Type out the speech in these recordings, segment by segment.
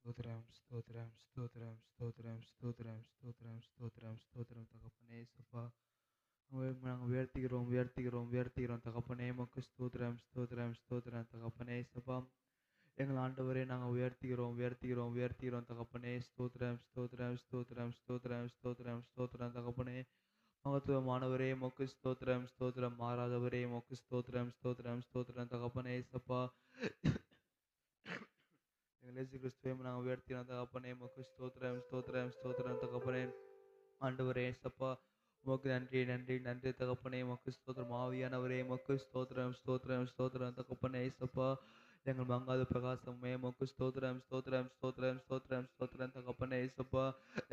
స్తోత్రం స్తోత్రం స్తోత్రం స్తోత్రం స్తోత్రం స్తோத்திரம் స్తோத்திரம் స్తோத்திரம் தகப்பனே சப்பா நாங்கள் உயர்த்துகிறோம் உயர்த்துகிறோம் உயர்த்துகிறோம் தகப்பனே உமக்கு ஸ்தோத்திரம் ஸ்தோத்திரம் ஸ்தோத்திரம் தகப்பனே சப்பா எங்கள் ஆண்டவரே நாங்கள் உயர்த்துகிறோம் உயர்த்துகிறோம் உயர்த்துகிறோம் தகப்பனே ஸ்தோத்திரம் ஸ்தோத்திரம் ஸ்தோத்திரம் ஸ்தோத்திரம் ஸ்தோத்திரம் ஸ்தோத்திரம் தகப்பனே மகத்துவமானவரே உமக்கு ஸ்தோத்திரம் ஸ்தோத்திரம் மாறாதவரே உமக்கு ஸ்தோத்திரம் ஸ்தோத்திரம் ஸ்தோத்திரம் தகப்பனே சப்பா எங்கள் இயேசு கிறிஸ்துவை நாங்கள் உயர்த்தின தகப்பனே உமக்கு ஸ்தோத்திரம் ஸ்தோத்திரம் ஸ்தோத்திரம் தகப்பனே ஆண்டவரே சப்பா உமக்கு நன்றி நன்றி நன்றி தகப்பனே உமக்கு ஸ்தோத்திரம் ஆவியானவரே உமக்கு ஸ்தோத்திரம் ஸ்தோத்திரம் ஸ்தோத்திரம் தகப்பனே சப்பா எங்கள் மங்காத பிரகாசமே உமக்கு ஸ்தோத்திரம் ஸ்தோத்திரம் ஸ்தோத்திரம் ஸ்தோத்திரம் ஸ்தோத்திரம் தகப்பனே சப்பா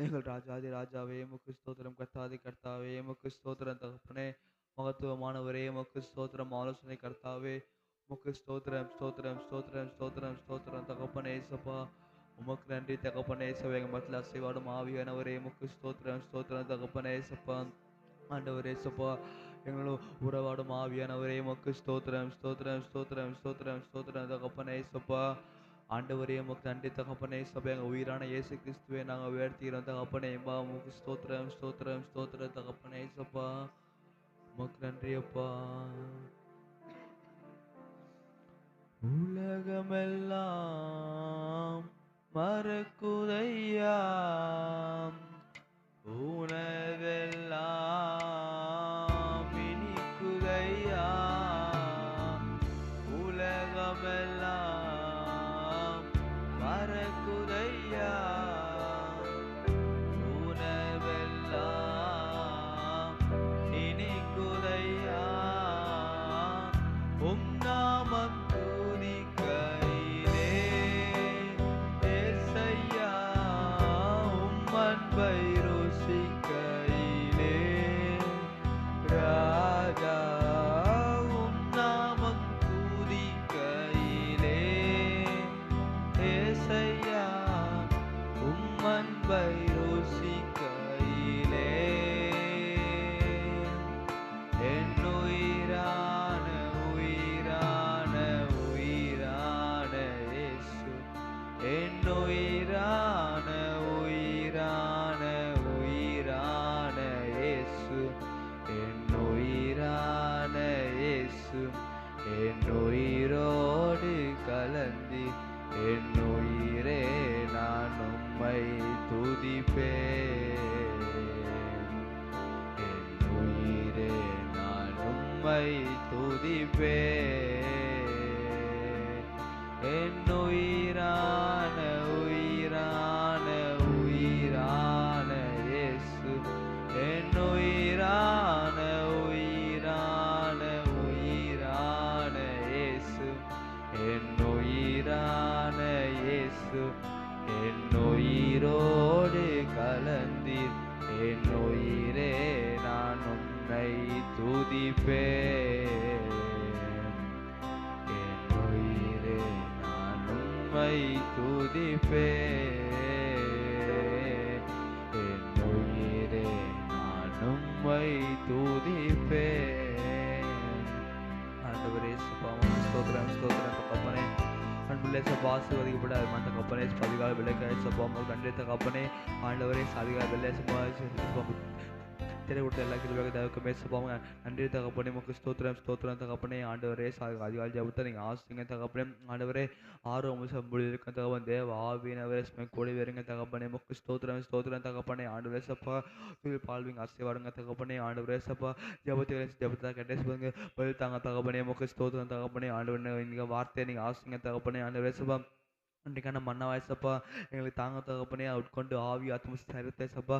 எங்கள் ராஜாதி ராஜாவே உமக்கு ஸ்தோத்திரம் கர்த்தாதி கர்த்தாவே உமக்கு ஸ்தோத்திரம் தகப்பனே மகத்துவமானவரே உமக்கு ஸ்தோத்திரம் ஆலோசனை கர்த்தாவே உமக்கு ஸ்தோத்திரம் ஸ்தோத்திரம் ஸ்தோத்திரம் ஸ்தோத்திரம் ஸ்தோத்திரம் தகப்பனே சப்பா உமக்கு நன்றி தகப்பனே சபை எங்கள் மத்தியில் அசைவாடும் ஆவியானவரே உமக்கு ஸ்தோத்திரம் ஸ்தோத்திரம் தகப்பனே சப்பா ஆண்டவரே சப்பா எங்களும் உறவாடும் ஆவியானவரே உமக்கு ஸ்தோத்திரம் ஸ்தோத்திரம் ஸ்தோத்திரம் ஸ்தோத்திரம் ஸ்தோத்திரம் தகப்பனே சப்பா ஆண்டவரே உமக்கு நன்றி தகப்பனே சபை எங்கள் உயிரான இயேசு கிறிஸ்துவை நாங்கள் உயர்த்துகிறோம் தகப்பனே பா உமக்கு ஸ்தோத்திரம் ஸ்தோத்திரம் ஸ்தோத்திரம் தகப்பனே சப்பா உமக்கு நன்றி அப்பா. உலகமெல்லாம் மறக்குதையா உணவெல்லாம் இனிக்குதையா உலகமெல்லாம் மறக்குதையா உணவெல்லாம் இனிக்குதையா உம் நாமம் என்னுயிரோடு கலந்து என்னுயிரே நான் உம்மை துதிப்பேன் என்னுயிரே நான் உம்மை துதிப்பேன் என்னுயிரான உயிரான உயிரான இயேசு என்னுயிரான உயிரான உயிரான இயேசு என்னுயிரான இயேசு என்னுயிரோடு கலந்தீர் என்னுயிரே நான் உம்மை துதிப்பேன் என்னுயிரே நான் உம்மை துதிப்பேன் என்னுயிரே நான் உம்மை துதிப்பேன். ஆண்டவரே சுபாவம் ஸ்தோத்திரம் ஸ்தோத்திரம் தகப்பனே அன்புள்ளே சபா ஆசீர்வதிக்கப்பட அருமான தகப்பனே அதிகாலை விளக்காய சபாமல் நன்றி தகப்பனே ஆண்டவரே அதிகாலை வெள்ளை சபா திரை கொடுத்த எல்லா கிருபையாக தகவலுக்குமே சபாவங்க நன்றி தகப்பனே உமக்கு ஸ்தோத்திரம் ஸ்தோத்திரம் தகப்பனே ஆண்டவரே அதிகாலை ஜபத்தை நீங்கள் ஆசிங்க தகப்பனே ஆண்டவரே 6 முடிவு இருக்க தகவன் தேவ ஆவியினவரே கூடி வருங்க தகப்பனே உமக்கு ஸ்தோத்திரம் ஸ்தோத்திரம் தகப்பனே ஆண்டவரே சப்பா பால்விங்க ஆசைவாடுங்க தகப்பனே ஆண்டவரே சப்பா ஜபத்தை கட்டே சொல்லுங்க பதில் தாங்க தகப்பனே உமக்கு ஸ்தோத்திரம் தகப்பனே ஆண்டவரே நீங்கள் வார்த்தையை நீங்கள் ஆசிங்க தகப்பனே ஆண்டவரே சப்பா அன்றைக்கான மன்னவாய் சப்பா எங்களுக்கு தாங்க தகப்பனே உட்கொண்டு ஆவி ஆத்ம சரித்தை சப்பா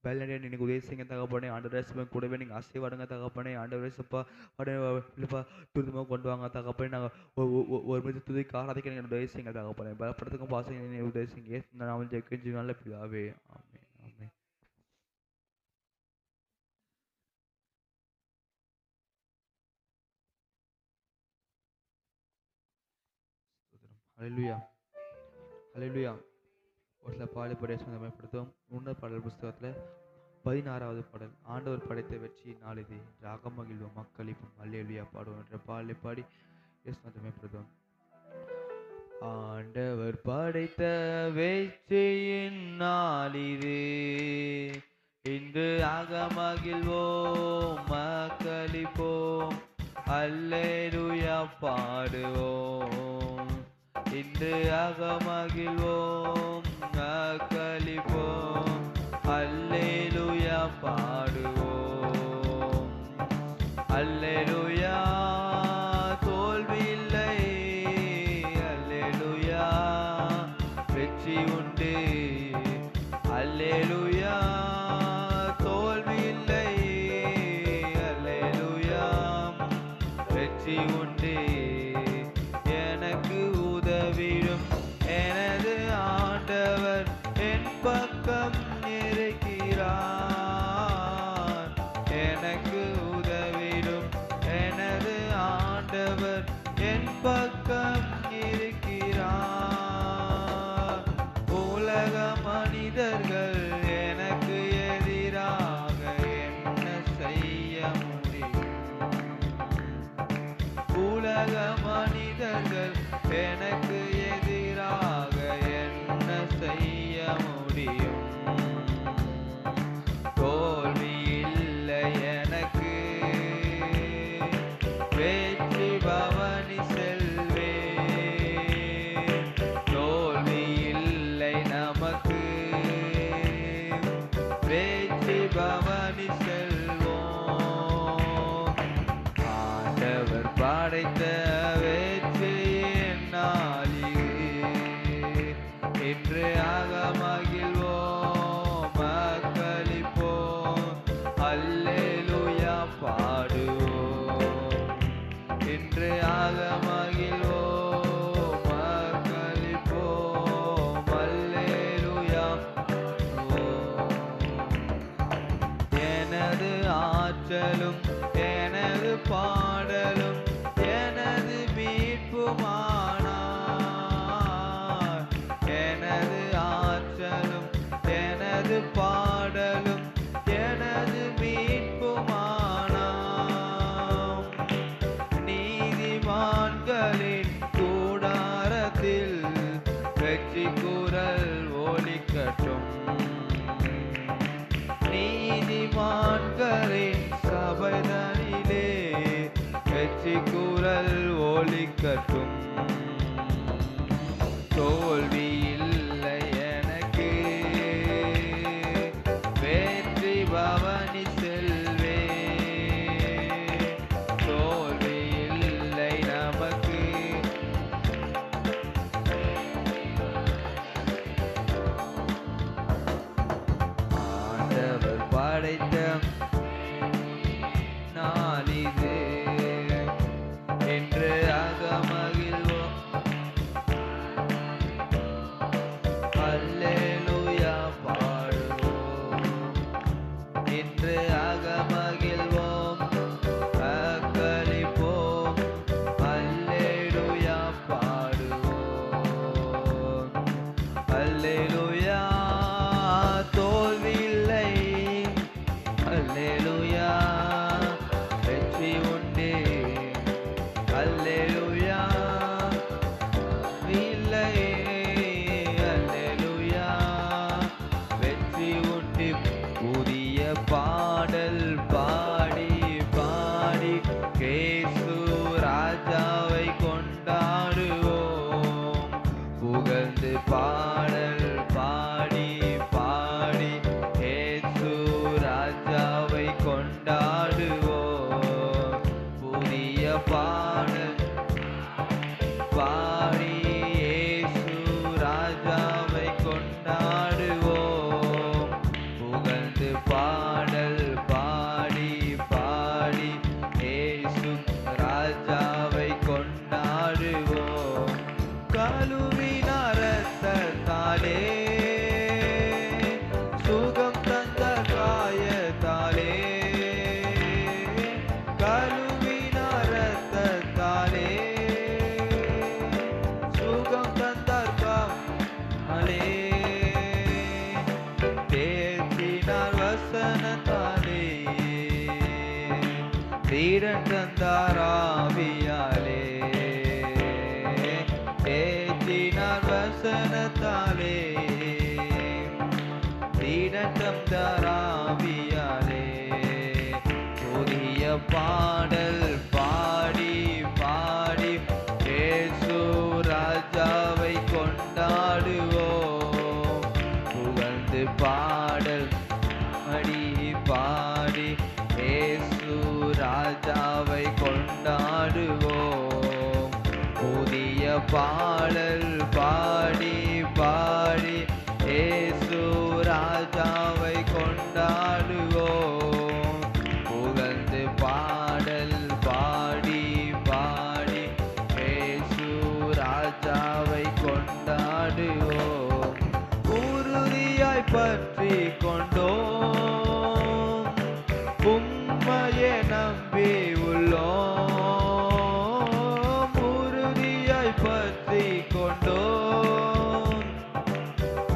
வெள்ளனே நீங்கள் உதவி செய்யுங்க தகப்பனே ஆண்டவரே சப்பா கூடவே நீங்கள் ஆசைவாடுங்க தகப்பனே ஆண்டவரே சப்பா இல்லைப்பா துரிதமாக கொண்டு வாங்க தகப்பனே நாங்கள் ஒரு மீது துதிக்கு ஆராதிக்க நீங்கள் உதவி செய்யுங்க தகப்பனே பலப்படத்துக்கும் பாசங்க நீங்கள் உதவி செய்யுங்க நான் ஜெயிக்கின்ற நல்ல பிதாவே ஆமே ஆமே. ஹல்லேலூயா ஹல்லேலூயா. ஒரு சில பாடுபடைய சந்தமைப்படுத்தும் முன்னர் பாடல் புஸ்தகத்தில் 16வது பாடல் ஆண்டவர் படைத்த வெற்றி நாளிது ராகம் மகிழ்வும் மக்களிப்பும் அல்லேலூயா பாடுவோம் என்ற பாடலை பாடி சந்தமைப்படுத்தும். ஆண்டவர் படைத்த வெற்றியின் நாளிது, இன்று அகமகிழ்வோம் மக்களிப்போம், அல்லேலூயா பாடுவோம். இன்று அகமகிழ்வோம் மக்களிப்போம், அல்லேலூயா பாடுவோம். அல்லேலூயா தோல்வி இல்லை, அல்லேலூயா வெற்றி உண்டு, அல்லேலூயா தோல்வி இல்லை, அல்லேலூயா வெற்றி உண்டு. எனக்கு உதவிடும் எனது ஆண்டவர் என் பக்கம் இருக்கிறார். எனக்கு உதவிடும் எனது ஆண்டவர் என் பக்கம் இருக்கிறார். உலக மனிதர்கள் எனக்கு எதிராக என்ன செய்ய முடியும்? உலக மனிதர்கள் எனக்கு எதிராக என்ன செய்ய முடியும்? தோல்வி இல்லை எனக்கு, வெற்றி பவனி செல்வேன். தோல்வி இல்லை நமக்கு, வெற்றி பவனி செல்வோம். ஆண்டவர் படைத்த வெற்றியின் நாளிது, இன்று அகமகிழ்வோம் மக்களிப்போம், அல்லேலூயா பாடுவோம். இன்று அகமகிழ்வோம் மக்களிப்போம், அல்லேலூயா பாடுவோம். எனது ஆற்றலும் எனது பாடலும் எனது மீட்புமானார். எனது ஆற்றலும் எனது பாடலும் எனது மீட்புமானார். நீதிமான்களின் கூடாரத்தில் வெற்றி குரல் ஒலிக்கட்டும். நீதிமான்களின் சபைதனிலே வெற்றி குரல் ஒலிக்கட்டும். தோல்வி இல்லை எனக்கு, வெற்றி பவனி செல்வேன். தோல்வி இல்லை நமக்கு, ஆண்டவர் படைத்த நாளிது, என்று அகமகிழ்வோம், அல்லேலூயா பாடுவோம். இன்று அகமகிழ்வோம் மக்களிப்போம், அல்லேலூயா பாடுவோம். அல்லேலூயா தோல்வி இல்லை, அல்லேலூயா வெற்றி உண்டு, அல்லேலூயா இல்லை, அல்லேலூயா வெற்றி உண்டு. புதிய பாடல் பாடி பாடி இயேசு ராஜாவை கொண்டாடுவோம். புகழ்ந்து பாடல் பாடி பாடி இயேசு ராஜாவை கொண்டாடுவோம். புதிய பாடல் பாடி இயேசு ராஜாவை கொண்டாடுவோம். புகழ்ந்து பாடல் பாடி பாடி இயேசு ராஜாவை கொண்டாடுவோம். கழுவின இரத்தத்தாலே சுகம் தந்த காயத்தாலே, கழுவின இரத்தத்தாலே சுகம் தந்தார் காலே, தேற்றினார் வசனத்தாலே, தீடன் தந்தார் ஆவியாலே, தேற்றி பற்றி கொண்டோம், உம்மையே நம்பி உள்ளோம், உறுதியாய் பற்றி கொண்டோம்,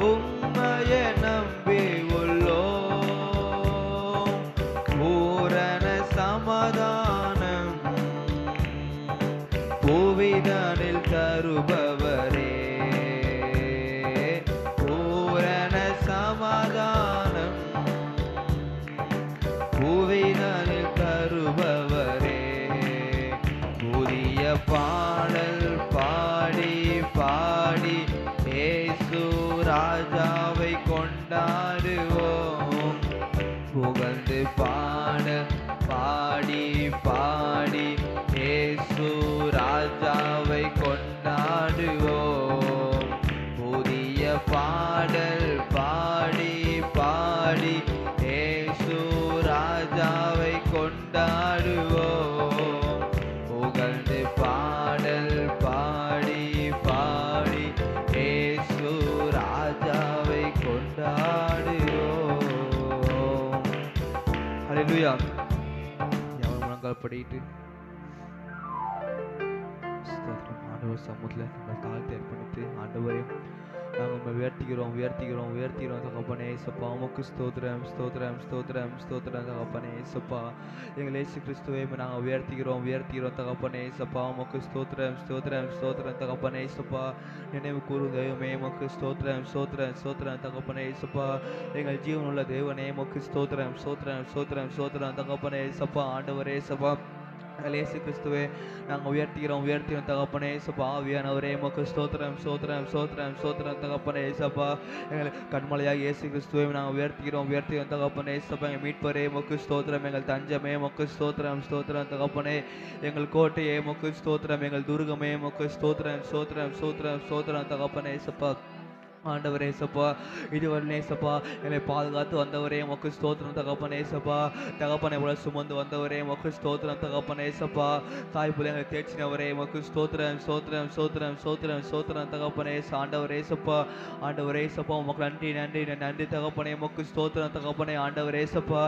உம்மையே நம்பி உள்ளோம், பூரண சமாதானம் பூவிதனில் தருபவரே, பூரண சமாதானம் பூவிதனில் தருபவரே, புதிய பாடல் பாடி பாடி இயேசு ராஜாவை கொண்டாடுவோம், புகழ்ந்து பாட பாடி பாடி இயேசு ராஜாவை கொண்டாடுவோம், புதிய பாடல் பாடி பாடி இயேசு ராஜாவை கொண்டாடுவோம், புகழ்ந்து பாடல் பாடி பாடி இயேசு ராஜாவை கொண்டாடுவோம். ஹல்லேலூயா. எவன் முழங்கால் படிட்டு ஆண்டவர் சமூகத்தில் நாங்கள் தாழ்த்தி அர்ப்பணித்து, ஆண்டவரே நாங்கள் உண்மை உயர்த்திக்கிறோம் உயர்த்திக்கிறோம் உயர்த்திக்கிறோம் தகப்பனே ஏசப்பா, உமக்கு ஸ்தோத்திரம் ஸ்தோத்திரம் ஸ்தோத்திரம் ஸ்தோத்திரம் தகப்பனே ஏசப்பா, எங்கள் இயேசு கிறிஸ்துவை நாங்கள் உயர்த்திக்கிறோம் உயர்த்திக்கிறோம் தகப்பனே ஏசப்பா, உமக்கு ஸ்தோத்திரம் ஸ்தோத்திரம் ஸ்தோத்திரம் தகப்பனே ஏசப்பா, நினைவு கூறும் தெய்வமே உமக்கு ஸ்தோத்திரம் ஸ்தோத்திரம் ஸ்தோத்திரம் தகப்பனே ஏசப்பா, எங்கள் ஜீவனுள்ள தேவனே உமக்கு ஸ்தோத்திரம் ஸ்தோத்திரம் ஸ்தோத்திரம் ஸ்தோத்திரம் தகப்பனே ஏசப்பா, ஆண்டவரே ஏசப்பா, இயேசு கிறிஸ்துவே நாங்கள் உயர்த்திக்கிறோம் உயர்த்திக்கிறோம் தகப்பனே ஏசப்பா, ஆவியானவரே உமக்கு ஸ்தோத்திரம் ஸ்தோத்திரம் ஸ்தோத்திரம் ஸ்தோத்திரம் தகப்பனே ஏசப்பா, எங்கள் கண்மலையாக இயேசு கிறிஸ்துவை நாங்கள் உயர்த்திக்கிறோம் உயர்த்திக்கிறோம் தகப்பனே ஏசப்பா, எங்கள் மீட்பரே உமக்கு ஸ்தோத்திரம், எங்கள் தஞ்சமே உமக்கு ஸ்தோத்திரம் ஸ்தோத்திரம் தகப்பனே, எங்கள் கோட்டையே உமக்கு ஸ்தோத்திரம், எங்கள் துர்கமே உமக்கு ஸ்தோத்திரம் ஸ்தோத்திரம் ஸ்தோத்திரம் ஸ்தோத்திரம் தகப்பனே ஏசப்பா, ஆண்டவரே ஏசப்பா, இதுவரை ஏசப்பா என்னை பாதுகாத்து வந்தவரே உமக்கு ஸ்தோத்திரம் தகப்பனே ஏசப்பா, தகப்பனை உள்ள சுமந்து வந்தவரே உமக்கு ஸ்தோத்திரம் தகப்பனே ஏசப்பா, தாய் பிள்ளைங்களை தேய்ச்சினவரே உமக்கு ஸ்தோத்திரம் ஸ்தோத்திரம் ஸ்தோத்திரம் ஸ்தோத்திரம் ஸ்தோத்திரம் தகப்பனே ஆண்டவரே ஏசப்பா, ஆண்டவரே ஏசப்பா உமக்கு நன்றி நன்றி நன்றி தகப்பனே உமக்கு ஸ்தோத்திரம் தகப்பனே, ஆண்டவரே ஏசப்பா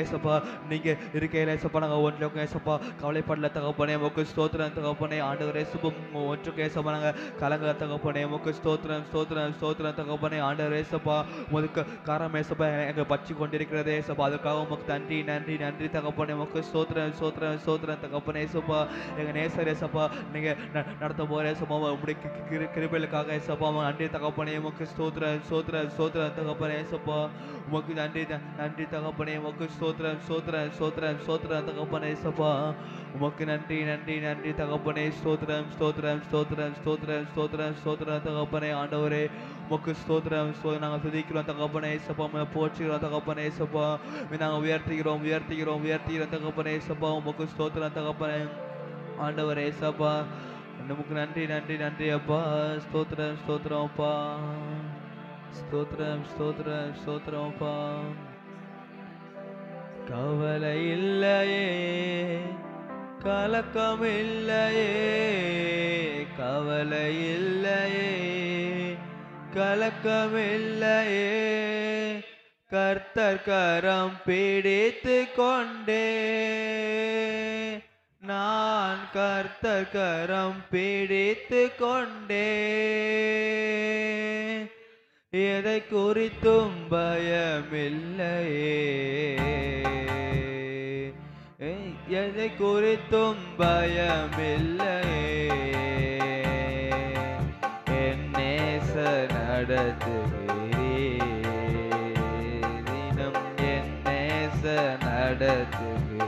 ஏசப்பா நீங்கள் இருக்கையில் ஏசப்பா நாங்கள் ஒன்றுக்கும் ஏசப்பா கவலைப்படல தகப்பனே உமக்கு ஸ்தோத்திரம் தகப்பனே, ஆண்டவரே ஏசப்பா ஒன்றுக்கும் ஏசப்பா நாங்கள் கலங்கல தகப்பனே உமக்கு ஸ்தோத்திரம் ஸ்தோத்திரம் ஸ்தோத்திரம் தகப்பனே, ஆண்டவரே ஏசப்பா உமக்கு காரம் ஏசப்பா எங்களை பற்றி கொண்டிருக்கிறதே ஏசப்பா, அதுக்காக உமக்கு நன்றி நன்றி நன்றி தகப்பனே உமக்கு ஸ்தோத்திரம் ஸ்தோத்திரம் ஸ்தோத்திரம் தகப்பனே ஏசப்பா, எங்கள் நேசர் ஏசப்பா நீங்கள் நடத்த போகிற ஏசப்பா உங்களுடைய கிருபைகளுக்காக ஏசப்பா நன்றி தகப்பனே உமக்கு ஸ்தோத்திரம் ஸ்தோத்திரம் ஸ்தோத்திரம் தகப்பனே ஏசப்பா, உமக்கு நன்றி நன்றி தகப்பனே உமக்கு ஸ்தோத்திரம் ஸ்தோத்திரம் ஸ்தோத்திரம் ஸ்தோத்திரம் தகப்பனே ஏசப்பா, உமக்கு நன்றி நன்றி நன்றி தகப்பனே ஸ்தோத்திரம் ஸ்தோத்திரம் ஸ்தோத்திரம் ஸ்தோத்திரம் ஸ்தோத்திரம் ஸ்தோத்திரம் தகப்பனே, ஆண்டவரே உமக்கு ஸ்தோத்திரம் நாங்கள் துதிக்கிறோம் தகப்பனே ஏசப்பா, போற்றுகிறோம் தகப்பனே ஏசப்பா, நாங்கள் உயர்த்துகிறோம் உயர்த்துகிறோம் உயர்த்துகிறோம் தகப்பனே ஏசப்பா, உமக்கு ஸ்தோத்திரம் தகப்பனே, ஆண்டவரே ஏசப்பா நமக்கு நன்றி நன்றி நன்றி அப்பா, ஸ்தோத்திரம் ஸ்தோத்திரம் அப்பா, ஸ்தோத்திரம் ஸ்தோத்திரம் ஸ்தோத்திரம் அப்பா, கவலை இல்லையே கலக்கம் இல்லையே கவலை இல்லையே கலக்கம் இல்லையே, கர்த்தர் கரம் பிடித்து கொண்டே, நான் கர்த்தர் கரம் பிடித்து கொண்டே, எதை குறித்தும் பயமில்லையே, எதை குறித்தும் பயமில்லையே, என் நேசர் நடத்துகிறீர், தினம் என் நேசர் நடத்துகிறீர்,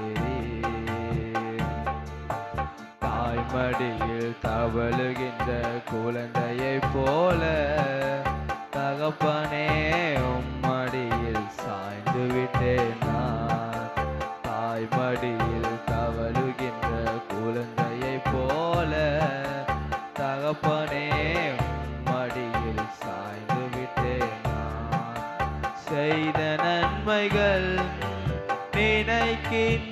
தாய்மடியில் தவழுகின்ற குழந்தையை போல தகப்பனே உம்மடியில் சாய்ந்து விட்டேன் நான், தாய்மடியில் தவழுகின்ற குழந்தையை போல தகப்பனே உம்மடியில் சாய்ந்து விட்டேன் நான், செய்த நன்மைகள் நினைக்கின்றேன்,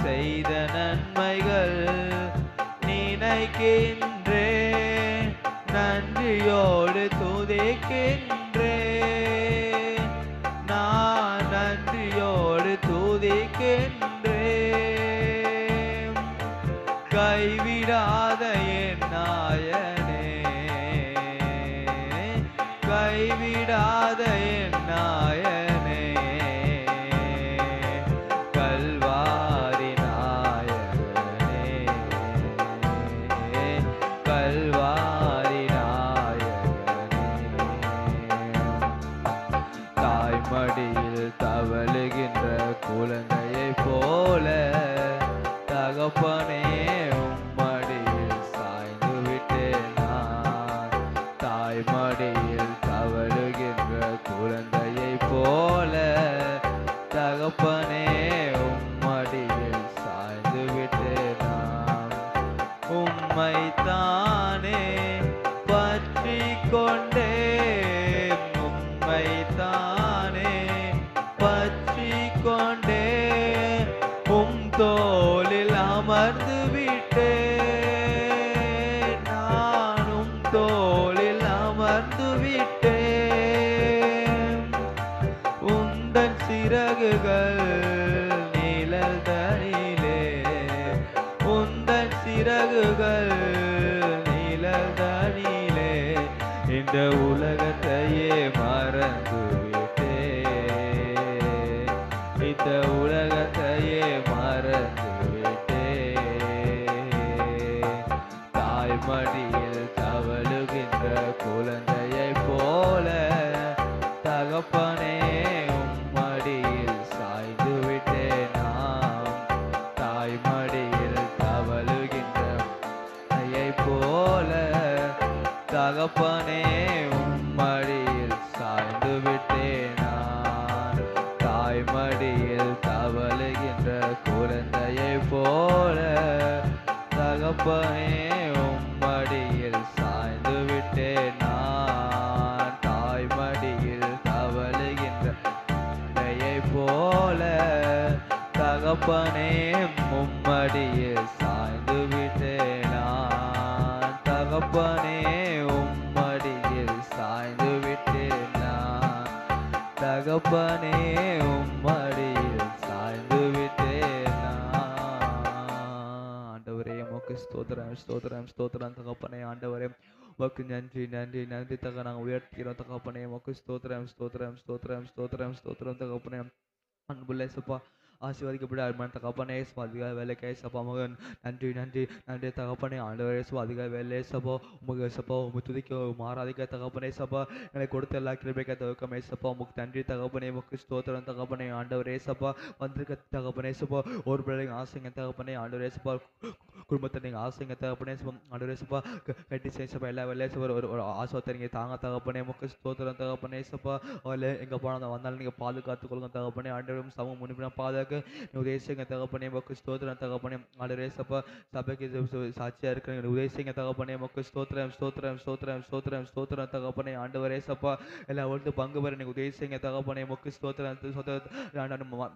செய்த நன்மைகள் நினைக்கின்றேன், நன்றியோடு துதிக்கின்றேன், கைவிடாத என் நாயனே, கல்வாரி நாயகனே, கல்வாரி நாயகனே. தாய்மடியில் தவழுகின்ற குழந்தையைப் போல தகப்பனே உம்மடியில் சாய்ந்து விட்டேன் நான். தாய்மடியில் தவழுகின்ற குழந்தையைப் போல தகப்பனே உம்மடியில் சாய்ந்து விட்டேன் நான். உம்மைத்தானே பற்றிக் கொண்டேன், உம்மைத்தானே பற்றிக் கொண்டேன், தோளில் அமர்ந்து விட்டேன், நானும் தோளில் அமர்ந்து விட்டேன். உந்தன் சிறகுகள் நிழல் தனிலே, உந்தன் சிறகுகள் நிழல் தனிலே இந்த உலகத்தையே மறந்து விட்டேன், இந்த உலகத்தையே மறந்து விட்டேன். தாய்மடியில் தவழுகின்ற குழந்தையைப் போல தகப்பனே உம்மடியில் சாய்ந்து விட்டேன் நான். தாய்மடியில் தவழுகின்ற குழந்தையைப் போல தகப்பனே உம்மடியில் சாய்ந்து விட்டேன் நான். தாய்மடியில் தவழுகின்ற குழந்தையைப் போல தகப்பனே உம்மடியில் சாய்ந்து விட்டேன் நான். தாய்மடியில் தவழுகின்ற குழந்தையைப் போல தகப்பனே உம்மடியில் சாய்ந்து விட்டேன் நான். தகப்பனே உம்மடியில் சாய்ந்து விட்டேன் நான். தகப்பனே உம்மடியில் சாய்ந்து விட்டேன் நான். ஆண்டவரே உமக்கு ஸ்தோத்திரம் ஸ்தோத்திரம் ஸ்தோத்திரம் தகப்பனே. ஆண்டவரே உமக்கு நன்றி நன்றி நன்றி நாங்கள் உயர்த்துகிறோம் தகப்பனே. உமக்கு ஸ்தோத்திரம் ஸ்தோத்திரம் ஸ்தோத்திரம் ஸ்தோத்திரம் ஸ்தோத்திரம் தகப்பனே. அன்புள்ள சப்பா ஆசீர்வதிக்கப்பட்ட அருமையான தகப்பனே, அதிகாலை வேலைக்கு சப்பா மகன் நன்றி நன்றி நன்றி தகப்பனே. ஆண்டவரே அதிகாலை வேலை சப்பா உமக்கு சப்பா உமக்கு துதிக்க மாறாதிக்க தகப்பனே சப்பா எனக்கு கொடுத்த எல்லா கிருபைக்க தகப்பமே சப்பா உமக்கு நன்றி தகப்பனே. உமக்கு ஸ்தோத்திரம் தகப்பனே. ஆண்டவரே சப்பா வந்திருக்க தகப்பனே சப்பா ஒரு பிள்ளைங்க ஆசைங்க தகப்பனே. ஆண்டவரே சப்பா குடும்பத்தை நீங்கள் ஆசைங்க தகப்பனே சப்பா. ஆண்டவரே சப்பா கட்டி சப்பா எல்லா வேலையும் சப்பா ஒரு ஆசோத்தை நீங்கள் தாங்க தகப்பனே. உமக்கு ஸ்தோத்திரம் தகப்பனே சப்பா. அதில் எங்கே போனால் வந்தாலும் நீங்கள் பாதுகாத்து கொள்ளுங்க தகப்பனே. ஆண்டவரும் சமம் முன்னிப்பினா பாதுகாக்க உதேசிங்க தகப்பனே. உமக்கு ஸ்தோத்திரம் தகப்பனே. ஆண்டவரே சப்பா சபைக்கு சாட்சியாக இருக்கிற உதேசிங்க தகப்பனே. உமக்கு ஸ்தோத்திரம் ஸ்தோத்திரம் ஸ்தோத்திரம் ஸ்தோத்திரம் ஸ்தோத்திரம் தகப்பனே. ஆண்டவரே சப்பா எல்லா ஒன்று பங்கு பெற நீங்கள் உதேசிங்க தகப்பனே. உமக்கு ஸ்தோத்திரம்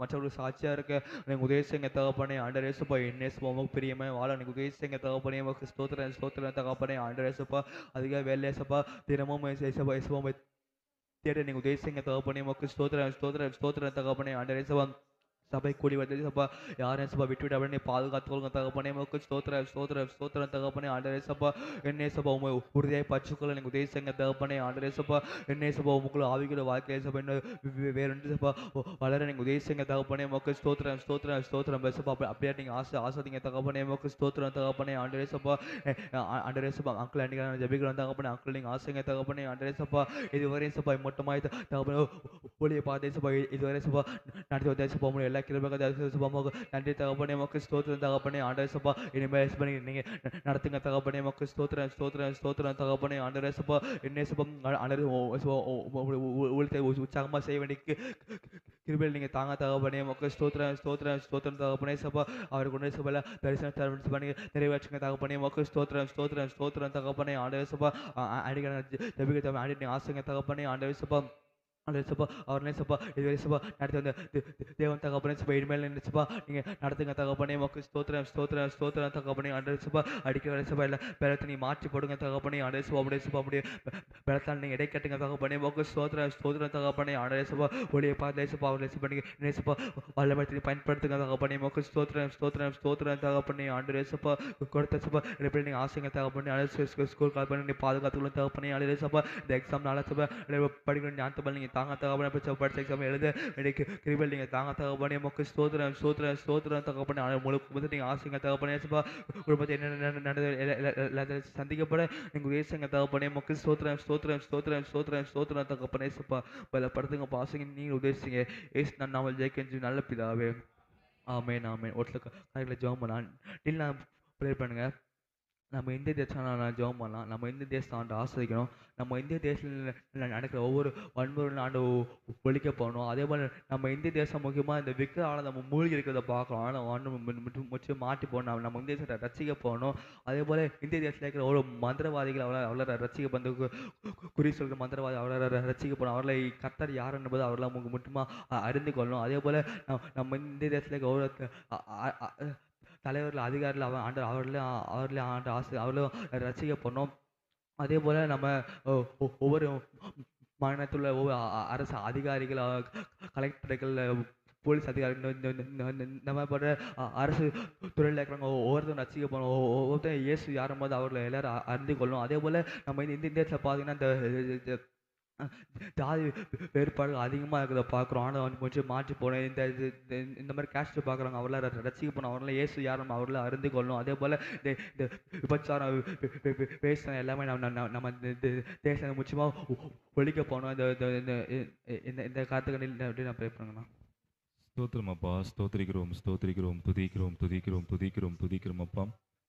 மற்றவர்களுக்கு சாட்சியாக இருக்க நீங்கள் உதேசிங்க தகப்பனே. ஆண்டவரே சப்பா என்ன சப்பா உமக்கு பிரியமே வாழ நீங்கள் உதேசிங்க தகப்பனே. உமக்கு ஸ்தோத்திரம் ஸ்தோத்திரம் தகப்பனே. ஆண்டவரே சப்பா அதிக வேலையை சப்பா தினமும் சப்பா தேட நீங்கள் உதேசிங்க தகப்பனே. உமக்கு ஸ்தோத்திரம் ஸ்தோத்திரம் ஸ்தோத்திரம் தகப்பனே. ஆண்டவரே சப்பா சபை கூடி வந்து சப்பா யாரையும் சப்பா விட்டு விட நீ பாதுகாத்துக்கொள்ளுங்க தகப்பனே. உமக்கு ஸ்தோத்திரம் ஸ்தோத்திரம் ஸ்தோத்திரம் தகப்பனே. ஆண்டவரே சப்பா என்னே சப்பா உண்மை உறுதியாய் பற்றுக்கொள்ள நீங்கள் உதேசிங்க தகப்பனே. ஆண்டவரே சப்பா என்னே சப்பா உங்களுக்குள்ள ஆவிக்குள்ள வாழ்க்கையை சப்பா இன்னும் வேறு சப்பா வளர நீங்கள் உதேசிங்க தகப்பனே. உமக்கு ஸ்தோத்திரம் ஸ்தோத்திரம் ஸ்தோத்திரம் சப்பா அப்படியே நீங்கள் ஆசாதிங்க தகப்பனே. உமக்கு ஸ்தோத்திரம் தகப்பனே. ஆண்டவரே சப்பா ஆண்டவரே சப்பா அங்கிள் அன்றைக்கி ஜெபிக்கிறோம் தகப்பனே. அங்கிள் நீங்கள் ஆசைங்க தகப்பனே. ஆண்டவரே சப்பா இதுவரையும் சப்பா மொட்டமாய் தகப்பனே ஒளியை பார்த்தே சப்பா இதுவரை சப்பா நடத்தி வந்தே சப்பா முடியும் எல்லா கிருபைகள் நன்றி தகப்பனே. உமக்கு ஸ்தோத்திரம் தகப்பனே. ஆண்டவரே சப்பா இனிமேல் சப்பா நீங்கள் நடத்துங்க தகப்பனே. உமக்கு ஸ்தோத்திரம் ஸ்தோத்திரம் ஸ்தோத்திரம் தகப்பனே. ஆண்டவரே சப்பா என்ன சப்பா ஊழத்தை உற்சாகமாக செய்ய வேண்டிய கிருபையில் நீங்கள் தாங்க தகப்பனே. உமக்கு ஸ்தோத்திரம் ஸ்தோத்திரம் ஸ்தோத்திரம் தகப்பனே சப்பா அவர் கொண்டு சபையில் தரிசனம் பண்ணி நிறைவேற்றுங்க தகப்பனே. உமக்கு ஸ்தோத்திரம் ஸ்தோத்திரம் ஸ்தோத்திரம் தகப்பனே. ஆண்டவரே சப்பா அடிக்க ஜெபிக்க அடி நீங்கள் ஆசைங்க தகப்பனே. ஆண்டவரே சப்பா அலேசப்பா அவர் நேசப்பா இது நேசப்பா நடத்தி வந்த தேவன் தகப்பனே சப்பா இனிமேல் நினைச்சப்பா நீங்க நடத்துங்க தகப்பனே மக்கு ஸ்தோத்திரம் ஸ்தோத்திரம் ஸ்தோத்திரம் தகப்பனே அண்டேசப்பா அடிக்கிற நேசப்பா இல்லை பலத்தை நீ மாற்றி போடுங்க தகப்பனே அண்டேசப்பா அப்படியேசப்பா அப்படியே பலத்தால் நீங்கள் இடை கட்டுங்க தகப்பனே மக்கு ஸ்தோத்திரம் ஸ்தோத்திரம் தகப்பனே அண்டேசப்பா ஒளியை பார்த்து நேசப்பா அவர் நேசப்பா நீங்கள் நேசப்பா வல்லமத்தை பயன்படுத்துங்க தகப்பனே மக்கு ஸ்தோத்திரம் ஸ்தோத்திரம் ஸ்தோத்திரம் தகப்பனே ஆண்டேசப்பா கொடுத்த சப்பா எப்படி நீங்கள் ஆசைங்க தகப்பனே அலே ஸ்கூல் கால் பண்ணி நீ பாதுகாத்துள்ள தகப்பனே அலேசப்பா இந்த எக்ஸாம் நாளா சப்பா படிக்கிற ஞாபகம் நீங்கள் தாங்க தகப்பனே படிச்ச எக்ஸாம் எழுத எனக்கு கிருபையில் நீங்கள் தாங்க தகப்பனே மக்கு ஸ்தோத்திரம் ஸ்தோத்திரம் ஸ்தோத்திரம் தகப்பனே முழு குடும்பத்தை நீங்கள் ஆசைங்க தகப்பனே சப்பா குடும்பத்தை என்ன நடந்தது சந்திக்கப்பட எங்கள் தேசங்க தகப்பனே மக்கு ஸ்தோத்திரம் ஸ்தோத்திரம் ஸ்தோத்திரம் ஸ்தோத்திரம் ஸ்தோத்திரம் தகப்பனே சப்பா பலப்படுத்துங்க பாசங்க நீங்கள் உதேசிங்க ஏசு நான் நாமல் ஜெயிக்கஞ்சு நல்ல பிதாவே ஆமேன் ஆமேன் ஒருத்தர் காலையில் ஜெபம் பண்ணலாம் இல்லை நான் ப்ரே பண்ணுங்க நம்ம இந்திய தேசம் நான் ஜெபம் பண்ணலாம் நம்ம இந்திய தேசத்தை ஆண்டு ஆஸ்வதிக்கணும் நம்ம இந்திய தேசத்தில் நடக்கிற ஒவ்வொரு வன்முறை ஆண்டு ஒழிக்க போகணும் அதே போல் நம்ம இந்திய தேசம் முக்கியமாக இந்த விக்கிர நம்ம மூழ்கி இருக்கிறத பார்க்கணும் ஆனால் ஆண்டு முற்றிலும் மாட்டி போகணும் நம்ம இந்திய தேசத்தை ரசிக்க போகணும் அதே போல் இந்திய தேசத்தில் இருக்கிற ஒரு மந்திரவாதிகள் அவளை ரசிக்க வந்து குறி சொல்கிற மந்திரவாதி அவளை ரசிக்க போகணும் அவர்களை கர்த்தர் யார் என்பது அவர்களை முக்கியமாக அறிந்து கொள்ளணும் அதே போல் நம்ம இந்திய தேசத்தில் இருக்கிற ஒரு தலைவர்கள் அதிகாரிகள் அவர்களே ஆண்டு அவர்களும் ரசிக்க பண்ணோம் அதே போல் நம்ம ஒவ்வொரு மாநிலத்தில் உள்ள ஒவ்வொரு அரசு அதிகாரிகள் கலெக்டர்கள் போலீஸ் அதிகாரிகள் இந்த மாதிரி போன்ற அரசு துறையில் இருக்கிறவங்க ஒவ்வொருத்தரும் ரசிக்க போகணும் ஒவ்வொருத்தரும் இயேசு யாரும்போது அவர்களை எல்லாரும் அறிந்து கொள்ளணும் அதே போல் நம்ம இந்த தேசத்தில் பார்த்தீங்கன்னா இந்த ஜாதி வேறுபாடுகள் அதிகமாக இருக்கிறத பார்க்குறோம் ஆனால் கொஞ்சம் மாற்றி போனேன் இந்த மாதிரி கேஸ்ட்டு பார்க்குறாங்க அவர்கள ரசிக்க போனோம் அவர்கள இயேசு யாரும் அவர்கள அறிந்து கொள்ளணும் அதே போல் இந்த விபச்சாரம் பேசுகிறோம் எல்லாமே நம்ம தேசத்தை முக்கியமாக ஒழிக்க போனோம் இந்த காத்துக்கணில் எப்படி நான் ப்ரே பண்ணுங்கண்ணா ஸ்தோத்திரம் அப்பா ஸ்தோத்திரிக்கிறோம் ஸ்தோத்திரிக்கிறோம் துதிக்கிறோம் துதிக்கிறோம் துதிக்கிறோம் துதிக்கிறோம் அப்பா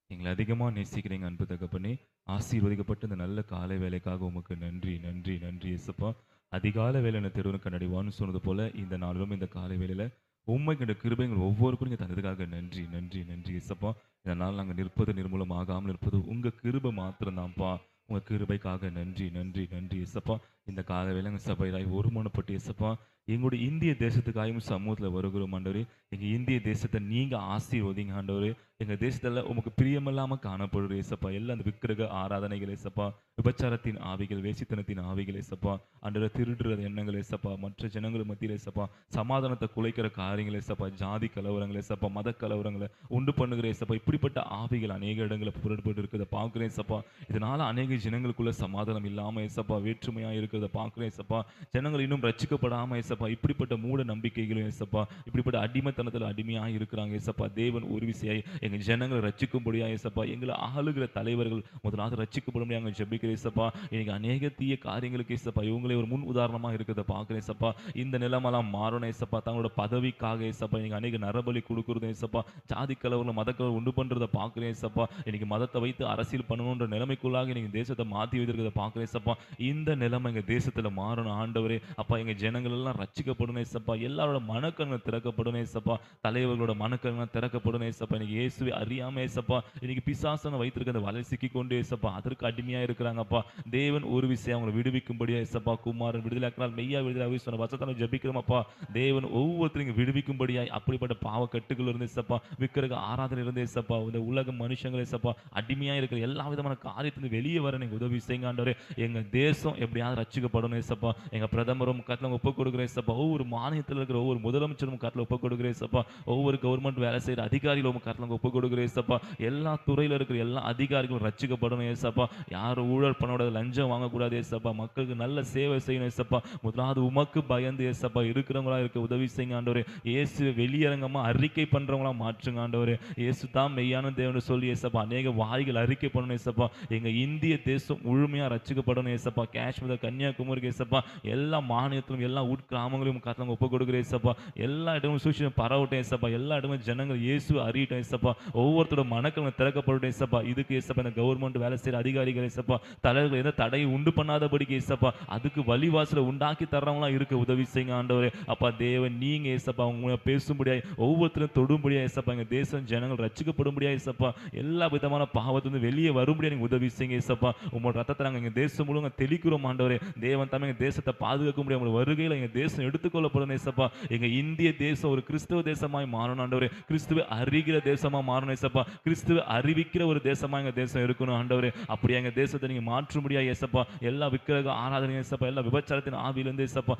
எங்களை அதிகமாக நேசிக்கிறீங்க அன்பு தகப்பனே ஆசீர்வதிக்கப்பட்ட இந்த நல்ல காலை வேலைக்காக உமக்கு நன்றி நன்றி நன்றி இயேசப்பா அதிகால வேலை தெருவுன்னு கண்ணடிவான்னு சொன்னது போல இந்த நாளிலும் இந்த காலை வேலையில் உண்மைக்கிற கிருபைகள் ஒவ்வொருக்கும் நீங்கள் தந்ததுக்காக நன்றி நன்றி நன்றி இயேசப்பா இதனால் நாங்கள் நிற்பது நிர்மூலம் ஆகாமல் இருப்பது உங்கள் கிருபை மாத்திரம்தான்ப்பா உங்கள் கிருபைக்காக நன்றி நன்றி நன்றி இயேசப்பா இந்த கால வேலைங்க சபையாய் ஒருமனப்பட்டு இயேசப்பா எங்களுடைய இந்திய தேசத்துக்காயும் சமூகத்தில் வருகிறோம் ஆண்டவரே எங்கள் இந்திய தேசத்தை நீங்கள் ஆசீர்வதிங்க ஆண்டவரே எங்கள் தேசத்தில் உமக்கு பிரியமில்லாமல் காணப்படுற இயேசப்பா எல்லாம் அந்த விக்கிரக ஆராதனைகள் இயேசப்பா விபச்சாரத்தின் ஆவிகள் வேசித்தனத்தின் ஆவிகள் இயேசப்பா ஆண்டவரை திருடுறது எண்ணங்கள் இயேசப்பா மற்ற ஜனங்கள் மத்தியில் இயேசப்பா சமாதானத்தை குலைக்கிற காரியங்கள் இயேசப்பா ஜாதி கலவரங்கள் இயேசப்பா மத கலவரங்களை உண்டு பண்ணுகிற இயேசப்பா இப்படிப்பட்ட ஆவிகள் அநேக இடங்களை புறப்பட்டு இருக்கிறத பார்க்குறேன் இயேசப்பா இதனால் அநேக ஜனங்களுக்குள்ள சமாதானம் இல்லாமல் இயேசப்பா வேற்றுமையாக இருக்கிறத பார்க்குறேன் இயேசப்பா ஜனங்கள் இன்னும் ரட்சிக்கப்படாமல் இயேசப்பா இப்படிப்பட்ட மூட நம்பிக்கைகளும் இயேசப்பா இப்படிப்பட்ட அடிமைத்தனத்தில் அடிமையாக இருக்கிறாங்க இயேசப்பா தேவன் ஒரு விசையாய் எங்கள் ஜனங்களை ரட்சிக்கும்படியா இயேசப்பா எங்களை ஆளுகிற தலைவர்கள் முதலாவது ரட்சிக்கப்படும்படியாக நாங்கள் ஜெபிக்கிறேன் இயேசப்பா இன்னைக்கு அநேக தீய காரியங்களுக்கு இயேசப்பா இவங்களே ஒரு முன் உதாரணமாக இருக்கிறத பார்க்குறேன் இயேசப்பா இந்த நிலைமெல்லாம் மாறணும் இயேசப்பா தங்களோட பதவிக்காக இயேசப்பா இன்னைக்கு அநேக நரபலி கொடுக்குறது இயேசப்பா ஜாதி கலவரம் மத கலவரம் உண்டு பண்ணுறதை பார்க்குறேன் இயேசப்பா இன்னைக்கு மதத்தை வைத்து அரசியல் பண்ணணுன்ற நிலைமைக்குள்ளாக இன்னைக்கு தேசத்தை மாற்றி வைத்திருக்கிறத பார்க்குறேன் இயேசப்பா இந்த நிலைமை எங்கள் தேசத்தில் மாறணும் ஆண்டவரே அப்பா எங்கள் ஜனங்கள் எல்லாம் ரட்சிக்கப்படணும் இயேசப்பா எல்லாரோட மனக்கண்கள் திறக்கப்படணும் இயேசப்பா தலைவர்களோட மனக்கண்கள் திறக்கப்படணும் இயேசப்பா இன்னைக்கு இயேசுவை அறியாம இயேசப்பா இன்னைக்கு பிசாசனை வைத்திருக்க அந்த வலை சிக்கி கொண்டு இயேசப்பா அதற்கு அடிமையா இருக்கிறாங்கப்பா தேவன் ஒரு விஷயம் அவங்களை விடுவிக்கும்படியா இயேசப்பா குமாரன் விடுதலையாக்கினால் மெய்யா விடுதலை சொன்ன வசத்தான ஜெபிக்கிறோமப்பா தேவன் ஒவ்வொருத்தரையும் விடுவிக்கும்படியாய் அப்படிப்பட்ட பாவ கட்டுகள் இருந்து இயேசப்பா விக்கிரக ஆராதனை இருந்து இயேசப்பா இந்த உலக மனுஷங்கள் இயேசப்பா அடிமையா இருக்கிற எல்லா விதமான காரியத்திலிருந்து வெளியே வர நீங்க உதவி செய்யுங்க ஆண்டவரே எங்க தேசம் எப்படியாவது ரட்சிக்கப்படணும் இயேசப்பா எங்க பிரதமரும் கட்டளை ஒப்பு கொடுக்குறேன் இயேசப்பா ஒவ்வொரு மாநிலத்தில் இருக்கிற ஒவ்வொரு முதலமைச்சரும் கட்டளை ஒப்பு கொடுக்குறேன் இயேசப்பா ஒவ்வொரு கவர்மெண்ட் வேலை செய்யற அதிகாரிகளும் கட்டளை ஒப்பு கொடுக்குறேன் இயேசப்பா எல்லா துறையில இருக்கிற எல்லா அதிகாரிகளும் ரட்சிக்கப்படணும் இயேசப்பா யாரும் ஊழல் பண்ணோட லஞ்சம் வாங்கக்கூடாது இயேசப்பா மக்களுக்கு நல்ல சேவை செய்யணும் இயேசப்பா முதலாவது உமக்கு பயந்து இயேசப்பா இருக்கிறவங்களா இருக்க உதவி செய்யுங்க ஆண்டவரே இயேசு வெளியரங்கமா அறிக்கை பண்றவங்களா மாற்றுங்க ஆண்டவரே இயேசு தான் மெய்யான தேவன் சொல்லி இயேசப்பா அநேக வாய்கள் அறிக்கை பண்ணணும் இயேசப்பா எங்க இந்திய தேசம் முழுமையா ரட்சிக்கப்படணும் இயேசப்பா காஷ்மீர் கன்னியாகுமரி இயேசப்பா எல்லா மாநிலத்திலும் எல்லா உட்கிராமங்களையும் கட்டளை ஒப்பு கொடுக்குறேன் இயேசப்பா எல்லா இடமும் சுவிசேஷம் பரவட்டும் இயேசப்பா எல்லா இடமும் ஜனங்கள் இயேசு அறியட்டும் இயேசப்பா ஒவ்வொருத்தரோட மனக்கள் திறக்கப்படட்டும் இயேசப்பா இதுக்கு இயேசப்பா இந்த கவர்மெண்ட் வேலை செய்யற அதிகாரிகள் இயேசப்பா தலைவர்கள் எந்த தடையை உண்டு பண்ணாதபடிக்கு இயேசப்பா அதுக்கு வழிவாசலை உண்டாக்கி தர்றவங்களா இருக்க உதவி செய்யுங்க ஆண்டவரே அப்பா தேவன் நீங்க இயேசப்பா அவங்க பேசும்படியா ஒவ்வொருத்தரும் தொடும்படியா இயேசப்பா எங்க தேசம் ஜனங்கள் ரட்சிக்கப்படும்படியா இயேசப்பா எல்லா விதமான பாவத்திலிருந்து வெளியே வரும்படியா நீங்க உதவி செய்யுங்க இயேசப்பா உங்களோட ரத்தத்தை நாங்கள் எங்க தேசம் முழுவதும் தெளிக்கிறோம் ஆண்டவரே தேவன் தாமே எங்க தேசத்தை பாதுகாக்க முடியும். உங்க வருகையில எங்க தேசம் எடுத்துக்கொள்ளப்படும் ஏசப்பா. எங்க இந்திய தேசம் ஒரு கிறிஸ்துவ தேசமாய் மாறணும் ஆண்டவரே. கிறிஸ்துவ அறிகிற தேசமா மாறணும் ஏசப்பா. கிறிஸ்துவ அறிவிக்கிற ஒரு தேசமா எங்க தேசம் இருக்கணும் ஆண்டவரே. அப்படியே எங்க தேசத்தை நீங்க மாற்ற முடியாது ஏசப்பா. எல்லா விக்கிரக ஆராதனை ஏசப்பா, எல்லா விபச்சாரத்தின் ஆவியிலிருந்து ஏசப்பா,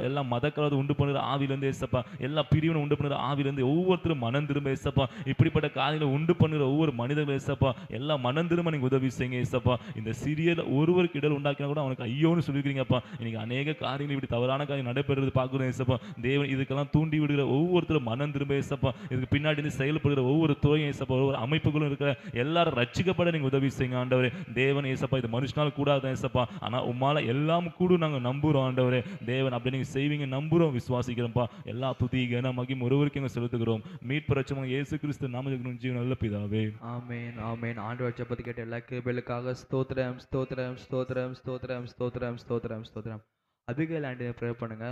எல்லா மதக்கலவரத்தை உண்டு பண்ணுற ஆவியிலிருந்து ஏசப்பா, எல்லா பிரிவினை உண்டு பண்ணுற ஆவியிலிருந்து ஒவ்வொருத்தரும் மனம் திரும்ப ஏசப்பா. இப்படிப்பட்ட காரியங்களை உண்டு பண்ணுகிற ஒவ்வொரு மனிதர்கள் ஏசப்பா, எல்லாம் மனம் திரும்ப நீங்க உதவி செய்யுங்க ஏசப்பா. இந்த சிறிய ஒருவருக்கு இடல் உண்டாக்கினா கூட அவனுக்கு ஐயோன்னு சொல்லியிருக்கிறீங்கப்பா. இன்னைக்கு அநேக காரியங்கள் இப்படி தவறான காரியம் நடைபெறுறது பார்க்கிறோம் ஏசப்பா. தேவன் இதுக்கெல்லாம் தூண்டி விடுகிற ஒவ்வொருத்தரும் மனம் திரும்ப ஏசப்பா. இதுக்கு பின்னாடி இருந்து செயல்படுகிற ஒவ்வொரு துறையும் ஏசப்பா, ஒவ்வொரு அமைப்புகளும் இருக்கிற எல்லாரும் ரட்சிக்கப்பட நீங்க உதவி செய்யுங்க ஆண்டவரே. தேவன் ஏசப்பா, இது மனுஷனால் கூடாது ஏசப்பா, ஆனா உம்மால எல்லாம் கூட நாங்க நம்புறோம் ஆண்டவரே. தேவன் அப்படி நீங்க செய்வீங்க நம்புறோம், விசுவாசிக்கிறோம்ப்பா. எல்லா துதி கன மகிமை ஒருவருக்கு எங்க செலுத்துகிறோம். மீட்பர் இரட்சகர் இயேசு கிறிஸ்து நாமத்தில் ஜீவன் நல்ல பிதாவே. ஆமென் ஆமென். ஆண்டவர் ஜெபத்தை கேட்ட எல்லா கிருபைகளுக்காக ஸ்தோத்திரம் ஸ்தோத்திரம் ஸ்தோத்திரம் ஸ்தோத்திரம் ஸ்தோத்திரம் ஸ்தோத்திரம் ஸ்தோத்திரம். அபிகேல் ஆண்டி ப்ரேயர் பண்ணுங்க.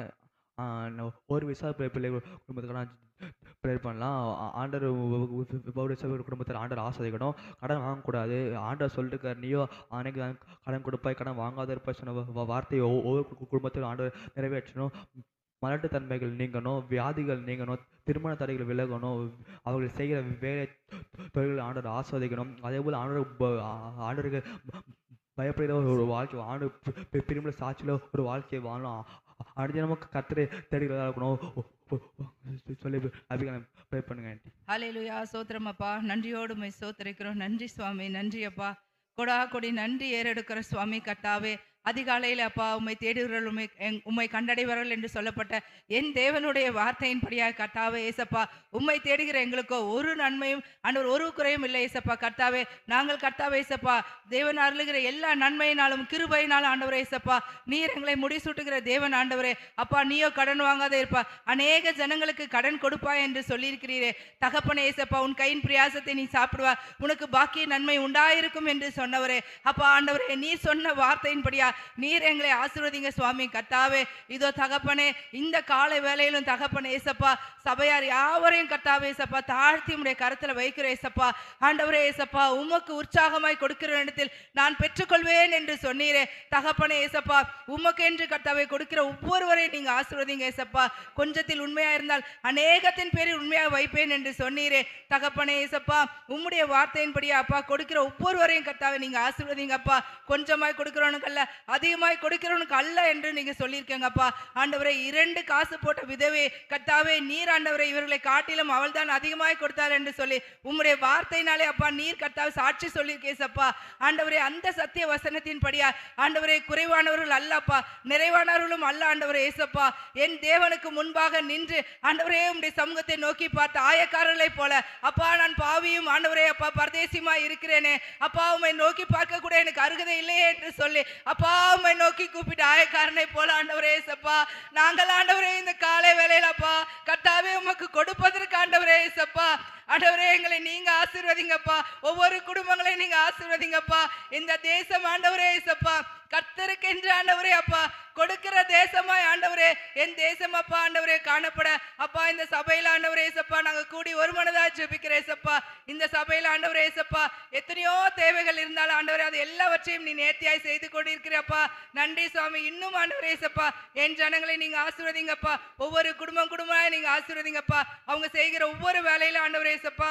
ஒரு விசா பிள்ளை குடும்பத்துக்கான ப்ரேயர் பண்ணலாம். ஆண்டவர் குடும்பத்தில் ஆண்டவர் ஆஸ்வதிக்கணும். கடன் வாங்கக்கூடாது. ஆண்டவர் சொல்லிட்டு நீயோ அன்னைக்கு கடன் கொடுப்பாய், கடன் வாங்காத இருப்பாய் சொன்ன வார்த்தையை ஒவ்வொரு குடும்பத்திலும் ஆண்டவர் நிறைவேற்றணும். மலட்டுத்தன்மைகள் நீங்கணும், வியாதிகள் நீங்கணும், திருமண தடைகள் விலகணும், அவர்கள் செய்கிற வேலை தொழில்கள் ஆண்டவர் ஆஸ்வதிக்கணும். அதே போல் ஆண்டவருக்கு பயப்படுகிற ஒரு வாழ்க்கை, ஆண்டு பிரிமுறை சாட்சியில் ஒரு வாழ்க்கையை வாழணும். அடுத்த நமக்கு கர்த்தரை தேடுகிறதா இருக்கணும் சொல்லி அபிகாரம் ப்ரே பண்ணுங்க ஆண்டி. ஹல்லேலூயா. சோத்திரம் அப்பா, நன்றியோடு உம்மை சோத்திரிக்கிறோம். நன்றி சுவாமி, நன்றி அப்பா. கொடா கொடி நன்றி ஏறெடுக்கிற சுவாமி கர்த்தாவே. அதிகாலையில் அப்பா உம்மை தேடுகிறவர்கள் உம்மை கண்டடைவார்கள் என்று சொல்லப்பட்ட என் தேவனுடைய வார்த்தையின்படியாக கர்த்தாவே ஏசப்பா, உம்மை தேடுகிற எங்களுக்கோ ஒரு நன்மையும் ஆண்டவர் ஒரு குறையும் இல்லை ஏசப்பா. கர்த்தாவே நாங்கள் கர்த்தாவே ஏசப்பா, தேவன் அருளுகிற எல்லா நன்மையினாலும் கிருபையினாலும் ஆண்டவரே ஏசப்பா, நீர் எங்களை முடிசூட்டுகிற தேவன் ஆண்டவரே. அப்பா நீயோ கடன் வாங்காதே இருப்பா, அநேக ஜனங்களுக்கு கடன் கொடுப்பாய் என்று சொல்லியிருக்கிறீரே தகப்பனே ஏசப்பா. உன் கையின் பிரியாசத்தை நீ சாப்பிடுவா, உனக்கு பாக்கிய நன்மை உண்டாயிருக்கும் என்று சொன்னவரே. அப்பா ஆண்டவரே, நீ சொன்ன வார்த்தையின்படியா நீர் எங்களை ஆசீர்வதிங்க சுவாமி கர்த்தாவே. இதோ தகப்பனே, இந்த காலை வேளையிலும் தகப்பனே ஏசப்பா, சபையார் யாவரையும் கர்த்தாவே ஏசப்பா தாழ்த்தி உம்முடைய கரத்துல வைக்கிற ஏசப்பா. ஆண்டவரே ஏசப்பா, உமக்கு உற்சாகமாய் கொடுக்கிற இடத்தில் நான் பெற்றுக்கொள்வேன் என்று சொன்னீரே தகப்பனே ஏசப்பா. உமக்கு என்று கர்த்தாவே கொடுக்கிற ஒவ்வொருவரையும் நீங்க ஆசீர்வதிங்க ஏசப்பா. கொஞ்சத்தில் உண்மையா இருந்தால் அநேகத்தின் பேரில் உண்மையாக வைப்பேன் என்று சொன்னீரே தகப்பனே ஏசப்பா. உம்முடைய வார்த்தையின்படியா அப்பா கொடுக்கிற ஒவ்வொருவரையும் கர்த்தாவே நீங்க ஆசீர்வதிங்க அப்பா. கொஞ்சமாய் கொடுக்கிறவனுக்கு அல்ல, அதிகமாய் கொடுக்கிறவனுக்கு அல்ல என்று நீங்க சொல்லியிருக்கீங்கப்பா. ஆண்டவரே, 2 காசு போட்ட விதவே கர்த்தாவே நீர் ஆண்டவரே இவர்களை காட்டிலும் அவள் தான் அதிகமாய் கொடுத்தாள் என்று சொல்லி உம்முடைய வார்த்தையினாலே அப்பா நீர் கர்த்தாவே சாட்சி சொல்லியிருக்கேசப்பா. ஆண்டவரே, அந்த சத்திய வசனத்தின் படியா ஆண்டவரே குறைவானவர்கள் அல்லப்பா, நிறைவானவர்களும் அல்ல ஆண்டவரே ஏசப்பா. என் தேவனுக்கு முன்பாக நின்று ஆண்டவரே உம்முடைய சமூகத்தை நோக்கி பார்த்த ஆயக்காரர்களை போல அப்பா நான் பாவியும் ஆண்டவரே அப்பா பரதேசியமா இருக்கிறேனே அப்பா, உம்மை நோக்கி பார்க்க கூட எனக்கு அருகதை இல்லையே என்று சொல்லி அப்பா உம்மை நோக்கி கூப்பிட்டு ஆயக்காரனை போல ஆண்டவரே ஏசப்பா நாங்கள் ஆண்டவரே இந்த காலை வேளையில அப்பா கர்த்தாவே உமக்கு கொடுப்பதற்கு ஆண்டவரே ஏசப்பா ஆண்டவரே எங்களை நீங்க ஆசீர்வதிங்கப்பா. ஒவ்வொரு குடும்பங்களையும் நீங்க ஆசீர்வதிங்கப்பா. இந்த தேசம் ஆண்டவரே ஏசப்பா கர்த்தருக்கு என்று ஆண்டவரே அப்பா கொடுக்கிற தேசமாய் ஆண்டவரே என் தேசம் அப்பா ஆண்டவரே காணப்பட அப்பா இந்த சபையில ஆண்டவரே ஏசப்பா நாங்க கூடி ஒரு மனதா ஜெபிக்கிறேன் ஏசப்பா. இந்த சபையில ஆண்டவரே ஏசப்பா எத்தனையோ தேவைகள் இருந்தாலும் ஆண்டவரே அது எல்லாவற்றையும் நீ நேர்த்தியாய் செய்து கொண்டிருக்கிறப்பா. நன்றி சுவாமி. இன்னும் ஆண்டவரே ஏசப்பா என் ஜனங்களை நீங்க ஆசீர்வதிங்கப்பா. ஒவ்வொரு குடும்பமாய் நீங்க ஆசீர்வதிங்கப்பா. அவங்க செய்கிற ஒவ்வொரு வேலையில ஆண்டவரே ஏசப்பா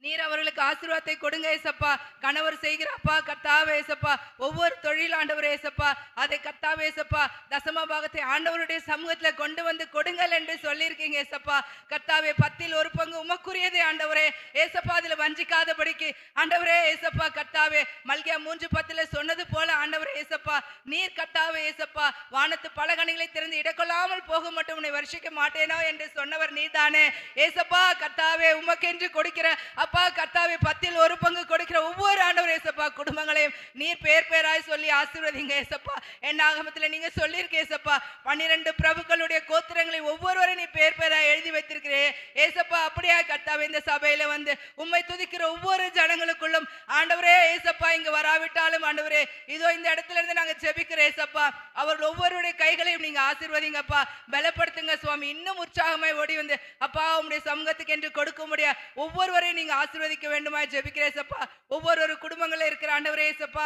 நீர் அவர்களுக்கு ஆசீர்வாதத்தை கொடுங்க ஏசப்பா. கணவர் செய்கிற அப்பா கர்த்தாவே ஏசப்பா ஒவ்வொரு தொழில் ஆண்டவரே ஏசப்பா அதை கர்த்தாவே ஏசப்பா தசம பாகத்தை ஆண்டவருடைய சமூகத்துல கொண்டு வந்து கொடுங்கள் என்று சொல்லியிருக்கீங்க ஏசப்பா. கர்த்தாவே 10ல் 1 பங்கு உமக்குரியதே ஆண்டவரே ஏசப்பா. அதுல வஞ்சிக்காதபடிக்கு ஆண்டவரே ஏசப்பா கர்த்தாவே மல்கியா 3:10 சொன்னது போல ஆண்டவரே ஏசப்பா நீர் கர்த்தாவே ஏசப்பா வானத்து பலகணிகளை திறந்து இடக்கொள்ளாமல் போக மட்டும் உன்னை வருஷிக்க மாட்டேனோ என்று சொன்னவர் நீதானே ஏசப்பா. கர்த்தாவே உமக்கென்று கொடுக்கிற அப்பா கர்த்தாவே 10ல் 1 பங்கு கொடுக்கிற ஒவ்வொரு ஆண்டவர் ஏசப்பா குடும்பங்களையும் நீர் பேர் பேராய் சொல்லி ஆசீர்வதிங்க ஏசப்பா. என் ஆகமத்துல நீங்க சொல்லியிருக்க ஏசப்பா 12 பிரபுக்களுடைய கோத்திரங்களை ஒவ்வொருவரை நீ பேர் பேராய் எழுதி வைத்திருக்கிறே ஏசப்பா. அப்படியா கர்த்தாவே இந்த சபையில வந்து உம்மை துதிக்கிற ஒவ்வொரு ஜனங்களுக்குள்ளும் ஆண்டவரே ஏசப்பா இங்க வராவிட்டாலும் ஆண்டவரே இதோ இந்த இடத்துல இருந்து நாங்க ஜெபிக்கிறோம் ஏசப்பா. அவர்கள் ஒவ்வொருடைய கைகளையும் நீங்க ஆசீர்வதிங்கப்பா, பலப்படுத்துங்க சுவாமி. இன்னும் உற்சாகமாய் ஓடி வந்து அப்பா உம்முடைய சமூகத்துக்கு என்று கொடுக்க முடியாது ஒவ்வொருவரையும் நீங்க ஆசீர்வதிக்க வேண்டுமா ஜெபிக்கிறேன் ஏசப்பா. ஒவ்வொரு குடும்பங்கள்ல இருக்கிற ஆண்டவரே ஏசப்பா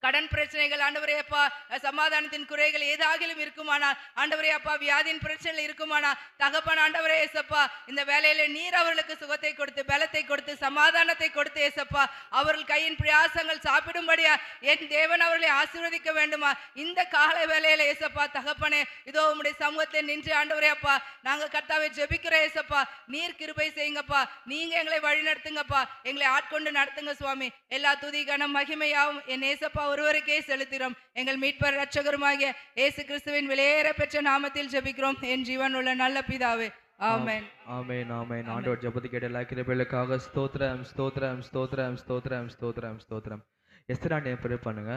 கடன் பிரச்சனைகள் ஆண்டவரே அப்பா, சமாதானத்தின் குறைகள் ஏதாகிலும் இருக்குமானால் ஆண்டவரே அப்பா, வியாதியின் பிரச்சனை இருக்குமானால் தகப்பன் ஆண்டவரே ஏசப்பா, இந்த வேலையில நீர் அவர்களுக்கு சுகத்தை கொடுத்து பலத்தை கொடுத்து சமாதானத்தை கொடுத்து ஏசப்பா, அவர்கள் கையின் பிரயாசங்கள் சாப்பிடும்படியா என் தேவன் அவர்களை ஆசீர்வதிக்க வேண்டுமா இந்த கால வேலையில ஏசப்பா. தகப்பனே இதோ உம்முடைய சமூகத்தில் நின்று ஆண்டவரே அப்பா, நாங்க கர்த்தாவை ஜெபிக்கிறோம் ஏசப்பா. நீர் கிருபை செய்யுங்கப்பா, நீங்க எங்களை வழி நடத்துங்கப்பா, எங்களை ஆட்கொண்டு நடத்துங்க சுவாமி. எல்லா துதி கனம் மகிமையாவும் என் ஏசப்பா ஒருவருக்கே செலுத்துகிறோம். எங்கள் மீட்பர் இரட்சகருமாகிய இயேசு கிறிஸ்துவின் விலையேற பெற்ற நாமத்தில் ஜெபிக்கிறோம் என் ஜீவன் உள்ள நல்ல பிதாவே, ஆமென். ஆமென் ஆமென். ஆண்டவர் ஜெபத்தை கேட்ட எல்லா கிருபைகளுக்காக ஸ்தோத்திரம் ஸ்தோத்திரம் ஸ்தோத்திரம் ஸ்தோத்திரம் ஸ்தோத்திரம் ஸ்தோத்திரம். எஸ்தராண்டே ப்ரே பண்ணுங்க.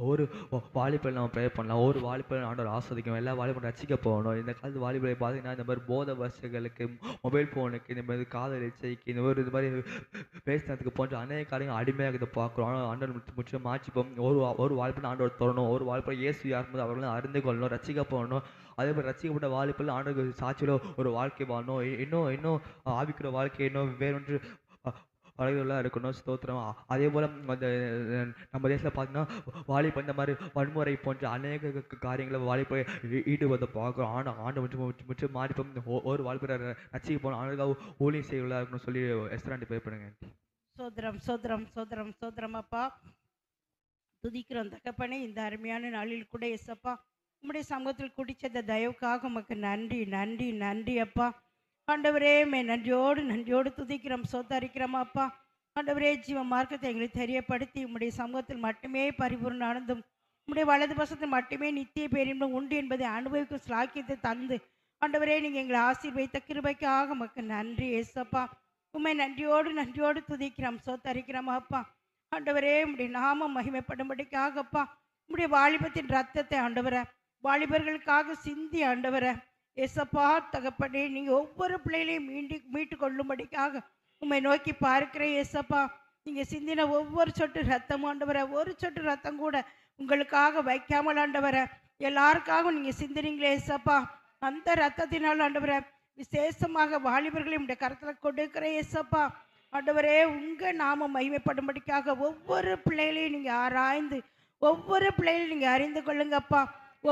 ஒரு வாலிபல் நம்ம ப்ரே பண்ணலாம். ஒரு வாலிபல் ஆண்டவர் ஆஸ்வதிக்கும். எல்லா வாலிபலும் ரசிக்க போகணும். இந்த காலத்து வாலிபலை பார்த்தீங்கன்னா இந்த மாதிரி போதை வசதிகளுக்கு, மொபைல் ஃபோனுக்கு, இந்த மாதிரி காதல் இச்சைக்கு, இந்த மாதிரி பேசினதுக்கு போன்ற அநேக காரியங்கள் அடிமையாக இதை பார்க்குறோம். ஆனால் ஆண்டவர் முற்றிலும் மாற்றிப்போம். ஒரு வாலிபல் ஆண்டவர் தரணும். ஒரு வாலிபல் இயேசு யாரும்போது அவர்களும் அறிந்து கொள்ளணும், ரசிக்க போகணும். அதே மாதிரி ரசிக்கப்பட்ட வாலிபல் ஆண்டவர் சாட்சியில் ஒரு வாழ்க்கை வாழணும். இன்னும் ஆவிக்கிற வாழ்க்கை இன்னும் வேறொன்று வளைவுகளாக இருக்கணும். ஸ்தோத்திரம். அதே போல் அந்த நம்ம தேசத்தில் பார்த்தீங்கன்னா வாலிப இந்த மாதிரி வன்முறை போன்ற அநேக காரியங்களை வாலிப ஈடுபடுத்த பார்க்குறோம். ஆனால் ஆண்டு முற்றிலும் மாறிப்போம். ஒரு வாலிபரை ரசிக்க போகணும், ஆண்டுக்காக ஊழியம் செய்யலாம் இருக்கணும்னு சொல்லி எஸ்தராண்டி ப்ரே பண்ணுங்க. சோதரம் சோதரம் சோதரம் சோதரம் அப்பா, துதிக்கிறோம் தகப்பனே. இந்த அருமையான நாளில் கூட எஸ்அப்பா உம்முடைய சமூகத்தில் குடிச்சத தயவுக்காக உமக்கு நன்றி நன்றி நன்றி அப்பா. ஆண்டவரே நன்றியோடு துதிக்கிறோம் சோதரிக்கிறோம் அப்பா. ஆண்டவரே ஜீவ மார்க்கத்தை எங்களுக்கு தெரியப்படுத்தி உம்முடைய சமூகத்தில் மட்டுமே பரிபூர்ண ஆனந்தம், உம்முடைய வலது பசத்தில் மட்டுமே நித்திய பேரின்பம் உண்டு என்பதை அனுபவிக்கும் ஸ்லாக்கியத்தை தந்து ஆண்டவரே நீங்கள் எங்களை ஆசீர்வதித்த கிருபைக்காக உமக்கு நன்றி ஏசப்பா. உண்மை நன்றியோடு துதிக்கிறோம் சோதரிக்கிறோம் அப்பா. ஆண்டவரே உம்முடைய நாமம் மகிமைப்படும்படிக்காகப்பா, உம்முடைய வாலிபத்தின் ரத்தத்தை ஆண்டவரை வாலிபர்களுக்காக சிந்தி ஆண்டவரை ஏசப்பா தகப்பனே, நீங்கள் ஒவ்வொரு பிள்ளைகளையும் மீட்டு கொள்ளும்படிக்காக உண்மை நோக்கி பார்க்கிறேன் ஏசப்பா. நீங்கள் சிந்தின ஒவ்வொரு சொட்டு ரத்தம் ஆண்டவரை, ஒரு சொட்டு ரத்தம் கூட உங்களுக்காக வைக்காமல் ஆண்டவரை எல்லாருக்காகவும் நீங்கள் சிந்தினீங்களே ஏசப்பா. அந்த ரத்தத்தினால் ஆண்டவரை விசேஷமாக வாலிபர்களையும் உடைய கருத்தில் கொடுக்கிற ஏசப்பா. ஆண்டவரே உங்கள் நாமம் மகிமைப்படும்படிக்காக ஒவ்வொரு பிள்ளைகளையும் நீங்கள் ஆராய்ந்து ஒவ்வொரு பிள்ளைகளையும் நீங்கள் அறிந்து கொள்ளுங்கப்பா.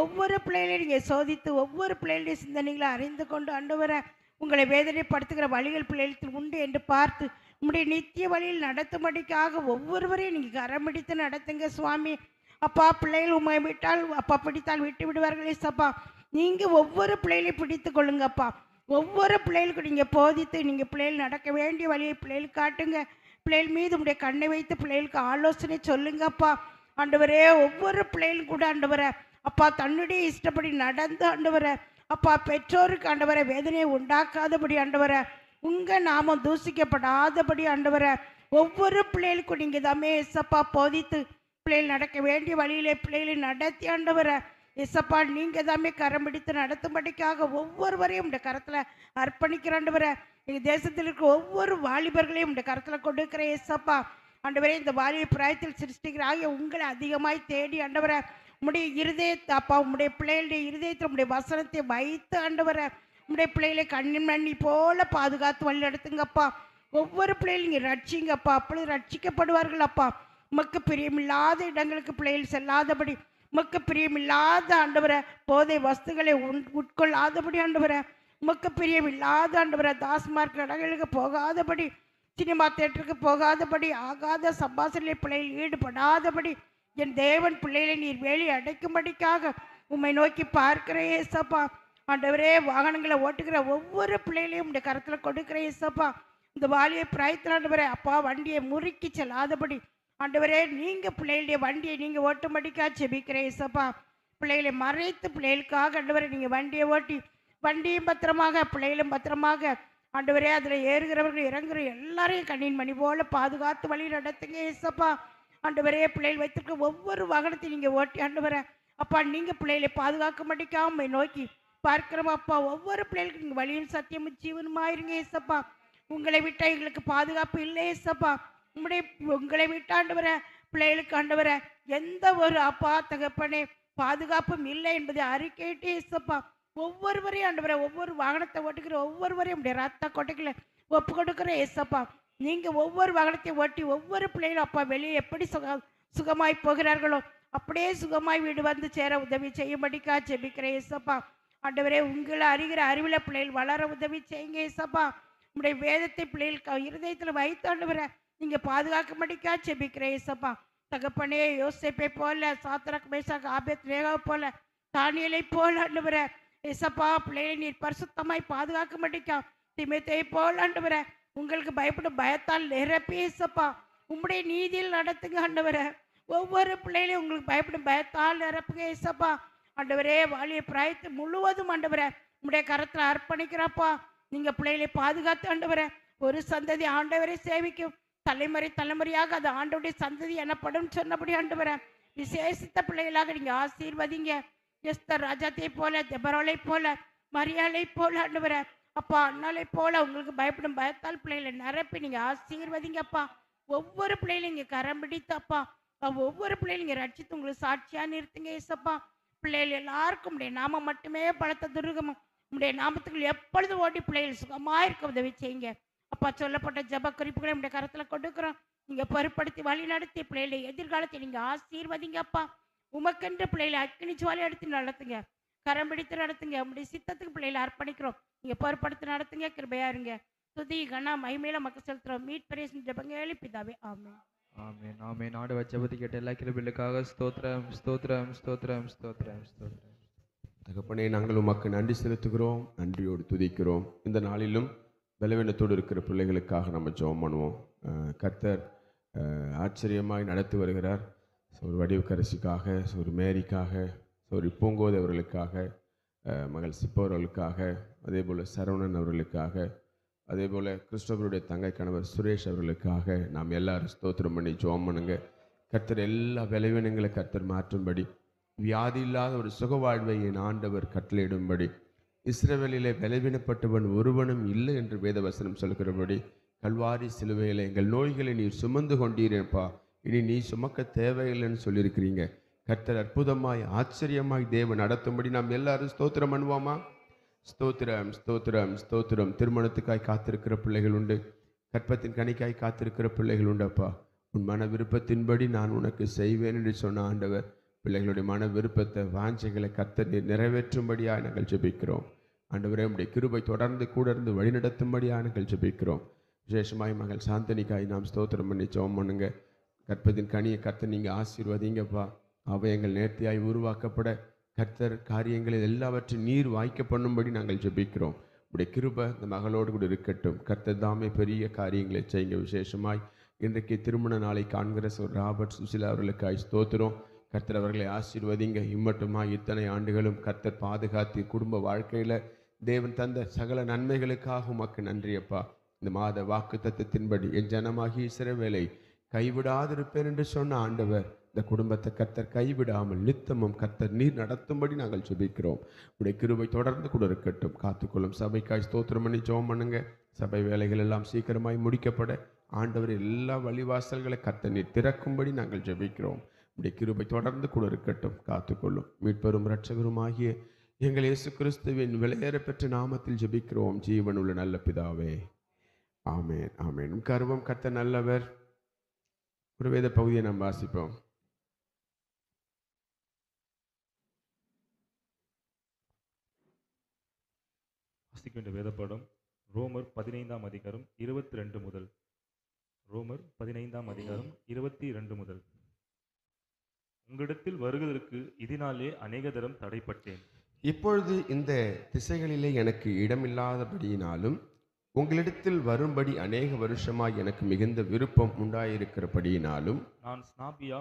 ஒவ்வொரு பிள்ளைகளையும் நீங்கள் சோதித்து ஒவ்வொரு பிள்ளைகளுடைய சிந்தனைகளை அறிந்து கொண்டு ஆண்டவரை உங்களை வேதனைப்படுத்துகிற வழிகள் பிள்ளைகளுக்கு உண்டு என்று பார்த்து உங்களுடைய நித்திய வழியில் நடத்தும்படிக்காக ஒவ்வொருவரையும் நீங்கள் கரம்பிடித்து நடத்துங்க சுவாமி. அப்பா பிள்ளைகள் உண்மை விட்டால் அப்பா பிடித்தால் விட்டு விடுவார்களே சப்பா. நீங்கள் ஒவ்வொரு பிள்ளைகளையும் பிடித்து கொள்ளுங்கப்பா. ஒவ்வொரு பிள்ளைகளுக்கு நீங்கள் போதித்து நீங்கள் பிள்ளைகள் நடக்க வேண்டிய வழியை பிள்ளைகளுக்கு காட்டுங்க. பிள்ளைகள் மீது உங்களுடைய கண்ணை வைத்து பிள்ளைகளுக்கு ஆலோசனை சொல்லுங்கப்பா. ஆண்டவரே ஒவ்வொரு பிள்ளைகளும் கூட ஆண்டவரை அப்பா தன்னுடைய இஷ்டப்படி நடந்து ஆண்டவரை அப்பா பெற்றோருக்கு ஆண்டவரை வேதனையை உண்டாக்காதபடி ஆண்டவரை உங்கள் நாமம் தூசிக்கப்படாதபடி ஆண்டவரை ஒவ்வொரு பிள்ளைகளுக்கும் நீங்கள் தாமே எஸ்அப்பா போதித்து பிள்ளைகள் நடக்க வேண்டிய வழியிலே பிள்ளைகளை நடத்தி ஆண்டவரை எஸ்அப்பா நீங்கள் தாமே கரம் பிடித்து நடத்தும்படிக்காக ஒவ்வொருவரையும் உடைய கரத்தில் அர்ப்பணிக்கிற ஆண்டவரை எங்கள் தேசத்தில் இருக்கிற ஒவ்வொரு வாலிபர்களையும் உடைய கரத்தில் கொடுக்கிற எஸ்அப்பா. ஆண்டவரே இந்த வாலிப பிராயத்தில் சிருஷ்டிக்கிற ஆகிய உங்களை அதிகமாய் தேடி ஆண்டவரை உம்முடைய இருதயத்தை அப்பா உம்முடைய பிள்ளைகளுடைய இருதயத்தில் உம்முடைய வசனத்தை வைத்து ஆண்டவரை உம்முடைய பிள்ளைகளை கண்ணின் மண்ணி போல பாதுகாத்து வழி நடத்துங்கப்பா. ஒவ்வொரு பிள்ளைகளும் நீங்கள் ரட்சிங்கப்பா, அப்பொழுது ரட்சிக்கப்படுவார்கள் அப்பா. உமக்கு பிரியமில்லாத இடங்களுக்கு பிள்ளைகள் செல்லாதபடி, உமக்கு பிரியமில்லாத ஆண்டவரை போதை வஸ்துகளை உட்கொள்ளாதபடி ஆண்டவரை, உமக்கு பிரியமில்லாத ஆண்டவரை தாஸ்மார்க் இடங்களுக்கு போகாதபடி, சினிமா தேட்டருக்கு போகாதபடி, ஆகாத சம்பாசனை பிள்ளைகள் ஈடுபடாதபடி என் தேவன் பிள்ளைகளை நீர் வேலி அடைக்கும்படிக்காக உம்மை நோக்கி பார்க்கிற ஏசப்பா. ஆண்டவரே வாகனங்களை ஓட்டுகிற ஒவ்வொரு பிள்ளைகளையும் உடைய கருத்தில் கொடுக்கிற ஏசப்பா. இந்த வாலியை பிராயத்தில் ஆண்டவரே அப்பா வண்டியை முறுக்கி செல்லாதபடி ஆண்டவரே நீங்கள் பிள்ளைகளுடைய வண்டியை நீங்கள் ஓட்டும்படிக்கா செபிக்கிற ஏசப்பா. பிள்ளைகளை மறைத்து பிள்ளைகளுக்காக ஆண்டவரை நீங்கள் வண்டியை ஓட்டி வண்டியும் பத்திரமாக பிள்ளைகளும் பத்திரமாக ஆண்டவரே அதில் ஏறுகிறவர்கள் இறங்குற எல்லாரையும் கண்ணின் மணி போல பாதுகாத்து வழி நடத்துங்க ஏசப்பா. ஆண்டவரே பிள்ளைகள் வைத்திருக்க ஒவ்வொரு வாகனத்தையும் நீங்கள் ஓட்டி ஆண்டவரை அப்பா நீங்கள் பிள்ளைகளை பாதுகாக்க மாட்டேக்காம நோக்கி பார்க்கிறோம் அப்பா. ஒவ்வொரு பிள்ளைகளுக்கு நீங்கள் வழியும் சத்தியமும் ஜீவனுமாயிருங்க ஏசப்பா. உங்களை விட்டால் எங்களுக்கு பாதுகாப்பு இல்லை ஏசப்பா. உங்களை விட்டு ஆண்டவரை பிள்ளைகளுக்கு ஆண்டவரை எந்த ஒரு அப்பா தகப்பனே பாதுகாப்பும் இல்லை என்பதை அறிக்கையிட்டு ஏசப்பா. ஒவ்வொருவரையும் ஆண்டவரை ஒவ்வொரு வாகனத்தை ஓட்டுக்கிற ஒவ்வொருவரையும் உடைய ரத்த கொட்டைகளை ஒப்பு கொடுக்குற ஏசப்பா. நீங்கள் ஒவ்வொரு வாகனத்தையும் ஓட்டி ஒவ்வொரு பிள்ளைகளும் அப்பா வெளியே எப்படி சுகமாய் போகிறார்களோ அப்படியே சுகமாய் வீடு வந்து சேர உதவி செய்யும்படிக்கா ஜெபிக்கிறேன் ஏசப்பா. ஆண்டவரே, உங்களை அறிகிற அறிவில் பிள்ளைகள் வளர உதவி செய்யுங்க ஏசப்பா. உங்களுடைய வேதத்தை பிள்ளைகள் இருதயத்தில் வைத்து ஆண்டவரை நீங்க பாதுகாக்கும்படிக்கா ஜெபிக்கிறேன் ஏசப்பா. தகப்பனே, யோசேப்பை போல, சாத்ராக் மேஷாக் ஆபேத்நேகோவை போல, தானியேலை போல ஆண்டவரே ஏசப்பா, பிள்ளைகளை நீர் பரிசுத்தமாய் பாதுகாக்கும்படிக்கா தீமோத்தேயை போல ஆண்டவரே உங்களுக்கு பயப்படும் பயத்தால் நிரப்பி ஏசப்பா உம்முடைய நீதியில் நடத்துங்க ஆண்டவரே. ஒவ்வொரு பிள்ளைகளையும் உங்களுக்கு பயப்படும் பயத்தால் நிரப்புங்க ஏசப்பா. ஆண்டவரே, வாலிய பிராயத்து முழுவதும் ஆண்டவரே உம்முடைய கரத்தில் அர்ப்பணிக்கிறப்பா. நீங்க பிள்ளைகளை பாதுகாத்து ஆண்டவரே ஒரு சந்ததி ஆண்டவரை சேவிக்கும், தலைமுறை தலைமுறையாக அது ஆண்டவருடைய சந்ததி எனப்படும் சொன்னபடி ஆண்டவரே விசேஷித்த பிள்ளைகளாக நீங்க ஆசீர்வதிங்க. எஸ்தர் ராஜாத்தை போல, தெபரோலை போல, மரியாளை போல ஆண்டவரே அப்பா, அண்ணாலை போல உங்களுக்கு பயப்படும் பயத்தால் பிள்ளைகளை நிரப்பி நீங்க ஆசீர்வதிங்கப்பா. ஒவ்வொரு பிள்ளைகளையும் இங்க கரம் பிடித்தப்பா, ஒவ்வொரு பிள்ளைகளையும் இங்க ரட்சித்து உங்களுக்கு சாட்சியா நிறுத்துங்க ஏசப்பா. பிள்ளைகள் எல்லாருக்கும் உடைய நாமம் மட்டுமே பலத்த துருகமும் உடைய நாமத்துக்குள் எப்பொழுது ஓடி பிள்ளைகள் சுகமா இருக்க உதவி செய்யுங்க அப்பா. சொல்லப்பட்ட ஜப குறிப்புகளை உடைய கரத்துல கொடுக்குறோம். நீங்க பொறுப்படுத்தி வழி நடத்தி பிள்ளைகளை எதிர்காலத்தை நீங்க ஆசீர்வதிங்கப்பா. உமக்கென்று பிள்ளைகளை அக்கினி ஜுவாலை எடுத்து நடத்துங்க, கரம் பிடித்து நடத்துங்க. உங்களுடைய சித்தத்துக்கு பிள்ளைகளை அர்ப்பணிக்கிறோம். நீங்க பொறுப்படுத்தி நடத்துங்க, கிருபையா இருங்க. துதி கனா மகிமையில மக்கள் செலுத்துறோம். மீட் பிரேசன் ஜபங்கேலி பிதாவே, ஆமென். ஆமென் ஆமென். ஆண்டவர் ஜெபத்தை கேட்ட எல்லா கிருபைகளுக்காக ஸ்தோத்திரம் ஸ்தோத்திரம் ஸ்தோத்திரம் ஸ்தோத்திரம் ஸ்தோத்திரம். தகப்பனே, நாங்கள் உமக்கு நன்றி செலுத்துகிறோம், நன்றியோடு துதிக்கிறோம். இந்த நாளிலும் பலவீனத்தோடு இருக்கிற பிள்ளைகளுக்காக நம்ம ஜெபம் பண்ணுவோம். கர்த்தர் ஆச்சரியமாய் நடத்தி வருகிறார். ஒரு வடிவக்கரசிக்காக, ஒரு மேரிக்காக, ஒரு பூங்கோதை அவர்களுக்காக, மகள் சிப்பவர்களுக்காக, அதே போல் சரவணன் அவர்களுக்காக, அதே போல் கிறிஸ்டோபருடைய தங்கை கணவர் சுரேஷ் அவர்களுக்காக நாம் எல்லாரும் ஸ்தோத்திரம் பண்ணி ஜெபம் பண்ணுங்க. கர்த்தர் எல்லா பலவீனங்களை கர்த்தர் மாற்றும்படி, வியாதி இல்லாத ஒரு சுக வாழ்வை என் ஆண்டவர் கட்டளையிடும்படி, இஸ்ரவேலிலே பலவீனப்பட்டவன் ஒருவனும் இல்லை என்று வேதவசனம் சொல்கிறபடி, கல்வாரி சிலுவையில் எங்கள் நோய்களை நீர் சுமந்து கொண்டீரேப்பா, இனி நீ சுமக்க தேவையில்லைன்னு சொல்லியிருக்கிறீங்க. கர்த்தர் அற்புதமாய் ஆச்சரியமாய் தேவன் நடத்தும்படி நாம் எல்லாரும் ஸ்தோத்திரம் பண்ணுவோமா? ஸ்தோத்திரம் ஸ்தோத்திரம் ஸ்தோத்திரம். திருமணத்துக்காய் காத்திருக்கிற பிள்ளைகள் உண்டு, கற்பத்தின் கனிக்காய் காத்திருக்கிற பிள்ளைகள் உண்டப்பா. உன் மன விருப்பத்தின்படி நான் உனக்கு செய்வேன் என்று சொன்ன ஆண்டவர் பிள்ளைகளுடைய மன விருப்பத்தை, வாஞ்சைகளை கர்த்தர் நிறைவேற்றும்படியாக நாங்கள் ஜெபிக்கிறோம். ஆண்டவரே, உம்முடைய கிருபை தொடர்ந்து கூட இருந்து வழிநடத்தும்படியாக நாங்கள் ஜெபிக்கிறோம். விசேஷமாய் மகள் சாந்தனிக்காய் நாம் ஸ்தோத்திரம் பண்ணி ஜெபம் பண்ணுங்க. கற்பத்தின் கனியை கர்த்தர் நீங்கள் ஆசீர்வதிங்கப்பா. அவயங்கள் நேர்த்தியாய் உருவாக்கப்பட கர்த்தர் காரியங்களில் எல்லாவற்றையும் நீர் வாய்க்க பண்ணும்படி நாங்கள் ஜெபிக்கிறோம். உடைய கிருபை இந்த மகளோடு கூட இருக்கட்டும். கர்த்தர் தாமே பெரிய காரியங்களை செய்யுங்க. விசேஷமாய் இன்றைக்கு திருமண நாளை காண்கிற ராபர்ட் சுசிலா அவர்களுக்காய் ஸ்தோத்திரம். கர்த்தர் அவர்களை ஆசீர்வதிங்க. இம்மட்டுமாய் இத்தனை ஆண்டுகளும் கர்த்தர் பாதுகாத்து குடும்ப வாழ்க்கையில் தேவன் தந்த சகல நன்மைகளுக்காக உமக்கு நன்றியப்பா. இந்த மாத வாக்கு தத்தத்தின்படி என் ஜனமாகி இஸ்ரவேலை கைவிடாதிருப்பேன் என்று சொன்ன ஆண்டவர் இந்த குடும்பத்தை கர்த்தர் கைவிடாமல் நித்தமும் கர்த்தர் நீர் நடத்தும்படி நாங்கள் ஜெபிக்கிறோம். உடைய கிருபை தொடர்ந்து கூட இருக்கட்டும். காத்துக்கொள்ளும் சபைக்காய் ஸ்தோத்திரம் பண்ணி ஜெபம் பண்ணுங்க. சபை வேலைகள் எல்லாம் சீக்கிரமாய் முடிக்கப்பட ஆண்டவர் எல்லா வழிவாசல்களை கர்த்தர் நீர் திறக்கும்படி நாங்கள் ஜெபிக்கிறோம். உடைய கிருபை தொடர்ந்து கூட இருக்கட்டும். காத்துக்கொள்ளும் மீட்பெரும் இரட்சகருமாகிய எங்கள் இயேசு கிறிஸ்துவின் விலையேற பெற்ற நாமத்தில் ஜெபிக்கிறோம் ஜீவனுள்ள நல்ல பிதாவே, ஆமேன் ஆமேன். கர்வம் கர்த்தர் நல்லவர். ஒரு வேத பகுதியை நாம் வாசிப்போம். வாசிக்க வேண்டிய வேத பாடம் ரோமர் 15ஆம் அதிகாரம் 22 முதல். ரோமர் 15ஆம் அதிகாரம் 22 முதல். உங்களிடத்தில் வருவதற்கு இதனாலே அநேக தரம் தடைப்பட்டேன். இப்பொழுது இந்த திசைகளிலே எனக்கு இடமில்லாதபடியினாலும் உங்களிடத்தில் வரும்படி அநேக வருஷமாய் எனக்கு மிகுந்த விருப்பம் உண்டாயிருக்கிறபடியினாலும் நான் ஸ்பானியா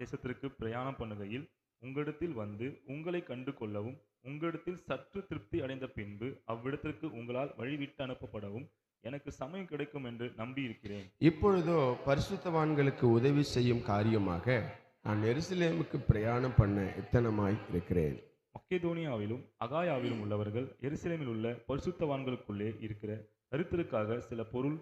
தேசத்திற்கு பிரயாணம் பண்ணுகையில் உங்களிடத்தில் வந்து உங்களை கண்டு கொள்ளவும், உங்களிடத்தில் சற்று திருப்தி அடைந்த பின்பு அவ்விடத்திற்கு உங்களால் வழிவிட்டு அனுப்பப்படவும் எனக்கு சமயம் கிடைக்கும் என்று நம்பியிருக்கிறேன். இப்பொழுதோ பரிசுத்தவான்களுக்கு உதவி செய்யும் காரியமாக நான் எருசலேமுக்கு பிரயாணம் பண்ண இத்தனமாய் இருக்கிறேன். மக்கெதோனியாவிலும் அகாயாவிலும் உள்ளவர்கள் எருசலேமில் உள்ள பரிசுத்தவான்களுக்குள்ளே இருக்கிற கருத்திற்காக சில பொருள்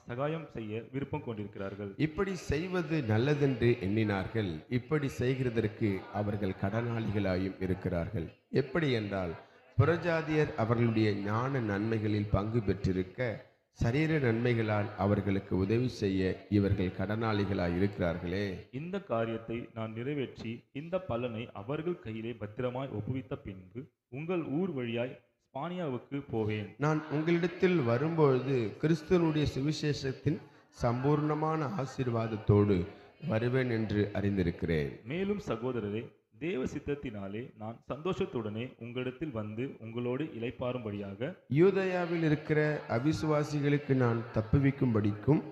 சகாயம் செய்ய விருப்பம் கொண்டிருக்கிறார்கள். இப்படி செய்வது நல்லதென்று எண்ணினார்கள். இப்படி செய்கிறதற்கு அவர்கள் கடனாளிகளாயும் இருக்கிறார்கள். எப்படி என்றால், புறஜாதியர் அவர்களுடைய ஞான நன்மைகளில் பங்கு பெற்றிருக்க சரீர நன்மைகளால் அவர்களுக்கு உதவி செய்ய இவர்கள் கடனாளிகளாய் இருக்கிறார்களே. இந்த காரியத்தை நான் நிறைவேற்றி இந்த பலனை அவர்கள் கையிலே பத்திரமாய் ஒப்புவித்த பின்பு உங்கள் ஊர் வழியாய் ஸ்பானியாவுக்கு போவேன். நான் உங்களிடத்தில் வரும்பொழுது கிறிஸ்துவனுடைய சுவிசேஷத்தின் சம்பூர்ணமான ஆசீர்வாதத்தோடு வருவேன் என்று அறிந்திருக்கிறேன். மேலும் சகோதரரே, தேவ சித்தத்தினாலே நான் சந்தோஷத்துடனே உங்களிடத்தில் வந்து உங்களோடு இளைப்பாறும்படியாக யூதயாவில் இருக்கிற அவிசுவாசிகளுக்கு நான் தப்புவிக்கும்படிக்கும்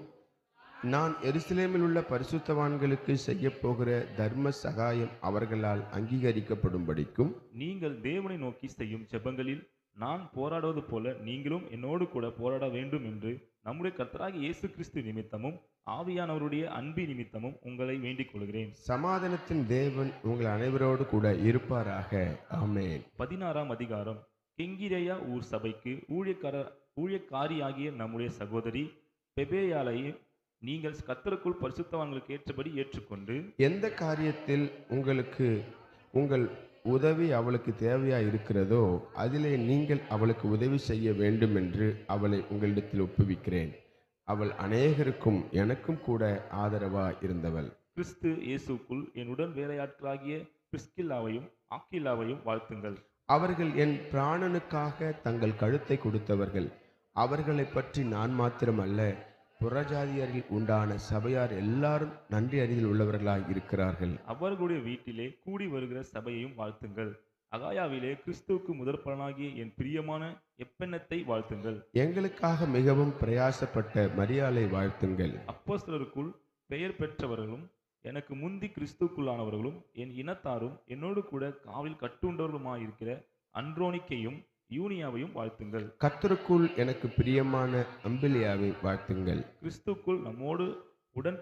நான் எருசலேமில் உள்ள பரிசுத்தவான்களுக்கு செய்ய போகிற தர்ம சகாயம் அவர்களால் அங்கீகரிக்கப்படும்படிக்கும் நீங்கள் தேவனை நோக்கி செய்யும் ஜெபங்களில் நான் போராடுவது போல நீங்களும் என்னோடு கூட போராட வேண்டும் என்று நம்முடைய கர்த்தராகிய இயேசு கிறிஸ்து நிமித்தமும் ஆவியானவருடைய அன்பி நிமித்தமும் உங்களை வேண்டிக் கொள்கிறேன். சமாதானத்தின் தேவன் உங்கள் அனைவரோடு கூட இருப்பாராக. ஆமென். 16ஆம் அதிகாரம். கெங்கிரேயா ஊர் சபைக்கு ஊழியக்காரியாகிய நம்முடைய சகோதரி பெபேயாளையும் நீங்கள் கர்த்தருக்குள் பரிசுத்தவான்களுக்கு ஏற்றபடி ஏற்றுக்கொண்டு எந்த காரியத்தில் உங்களுக்கு உங்கள் உதவி அவளுக்கு தேவையா இருக்கிறதோ அதிலே நீங்கள் அவளுக்கு உதவி செய்ய வேண்டும் என்று அவளை உங்களிடத்தில் ஒப்புவிக்கிறேன். அவள் அநேகருக்கும் எனக்கும் கூட ஆதரவா இருந்தவள். கிறிஸ்து இயேசுக்குள் என் உடன் வேலையாட்களாகிய பிரிஸ்கில்லாவையும் ஆக்கில்லாவையும் வாழ்த்துங்கள். அவர்கள் என் பிராணனுக்காக தங்கள் கழுத்தை கொடுத்தவர்கள். அவர்களை பற்றி நான் மாத்திரமல்ல, புறஜாதியரில் உண்டான சபையார் எல்லாரும் நன்றி அறிதல் உள்ளவர்களாய் இருக்கிறார்கள். அவர்களுடைய வீட்டிலே கூடி வருகிற சபையையும் வாழ்த்துங்கள். அகாயாவிலே கிறிஸ்துவுக்கு முதற்பலனாகிய என் பிரியமான எப்பெண்ணத்தை வாழ்த்துங்கள். எங்களுக்காக மிகவும் பிரயாசப்பட்ட மரியாளை வாழ்த்துங்கள். அப்போஸ்தலருக்குள் பெயர் பெற்றவர்களும் எனக்கு முந்தி கிறிஸ்துக்குள்ளானவர்களும் என் இனத்தாரும் என்னோடு கூட காவில் கட்டுண்டவர்களுமாயிருக்கிற அன்ட்ரோனிக்கையும் யூனியாவையும் வாழ்த்துங்கள். கர்த்தருக்குள் எனக்கு பிரியமான அம்பிலியாவை வாழ்த்துங்கள். கிறிஸ்துக்குள் நம்மோடு உடன்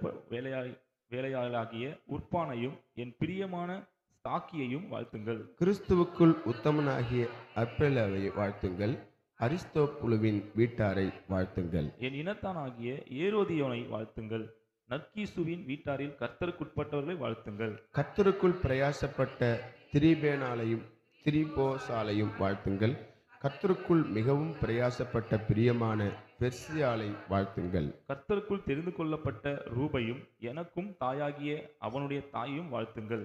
வேலையாளாகிய உர்பானையும் என் பிரியமான ஸ்தாக்கியையும் வாழ்த்துங்கள். கிறிஸ்துவுக்குள் உத்தமனாகிய அர்பெலாவை வாழ்த்துங்கள். அரிஸ்தோப்புலுவின் வீட்டாரை வாழ்த்துங்கள். என் இனத்தானாகிய ஏரோதியோனை வாழ்த்துங்கள். நற்கீசுவின் வீட்டாரில் கர்த்தருக்குட்பட்டவர்களை வாழ்த்துங்கள். கர்த்தருக்குள் பிரயாசப்பட்ட திரிபேனாலையும் திரிபோசாலையும் வாழ்த்துங்கள். கர்த்தருக்குள் மிகவும் பிரயாசப்பட்ட பிரியமான பெர்சியாலை வாழ்த்துங்கள். கர்த்தருக்குள் தெரிந்து கொள்ளப்பட்ட ரூபையும் எனக்கும் தாயாகிய அவனுடைய தாயையும் வாழ்த்துங்கள்.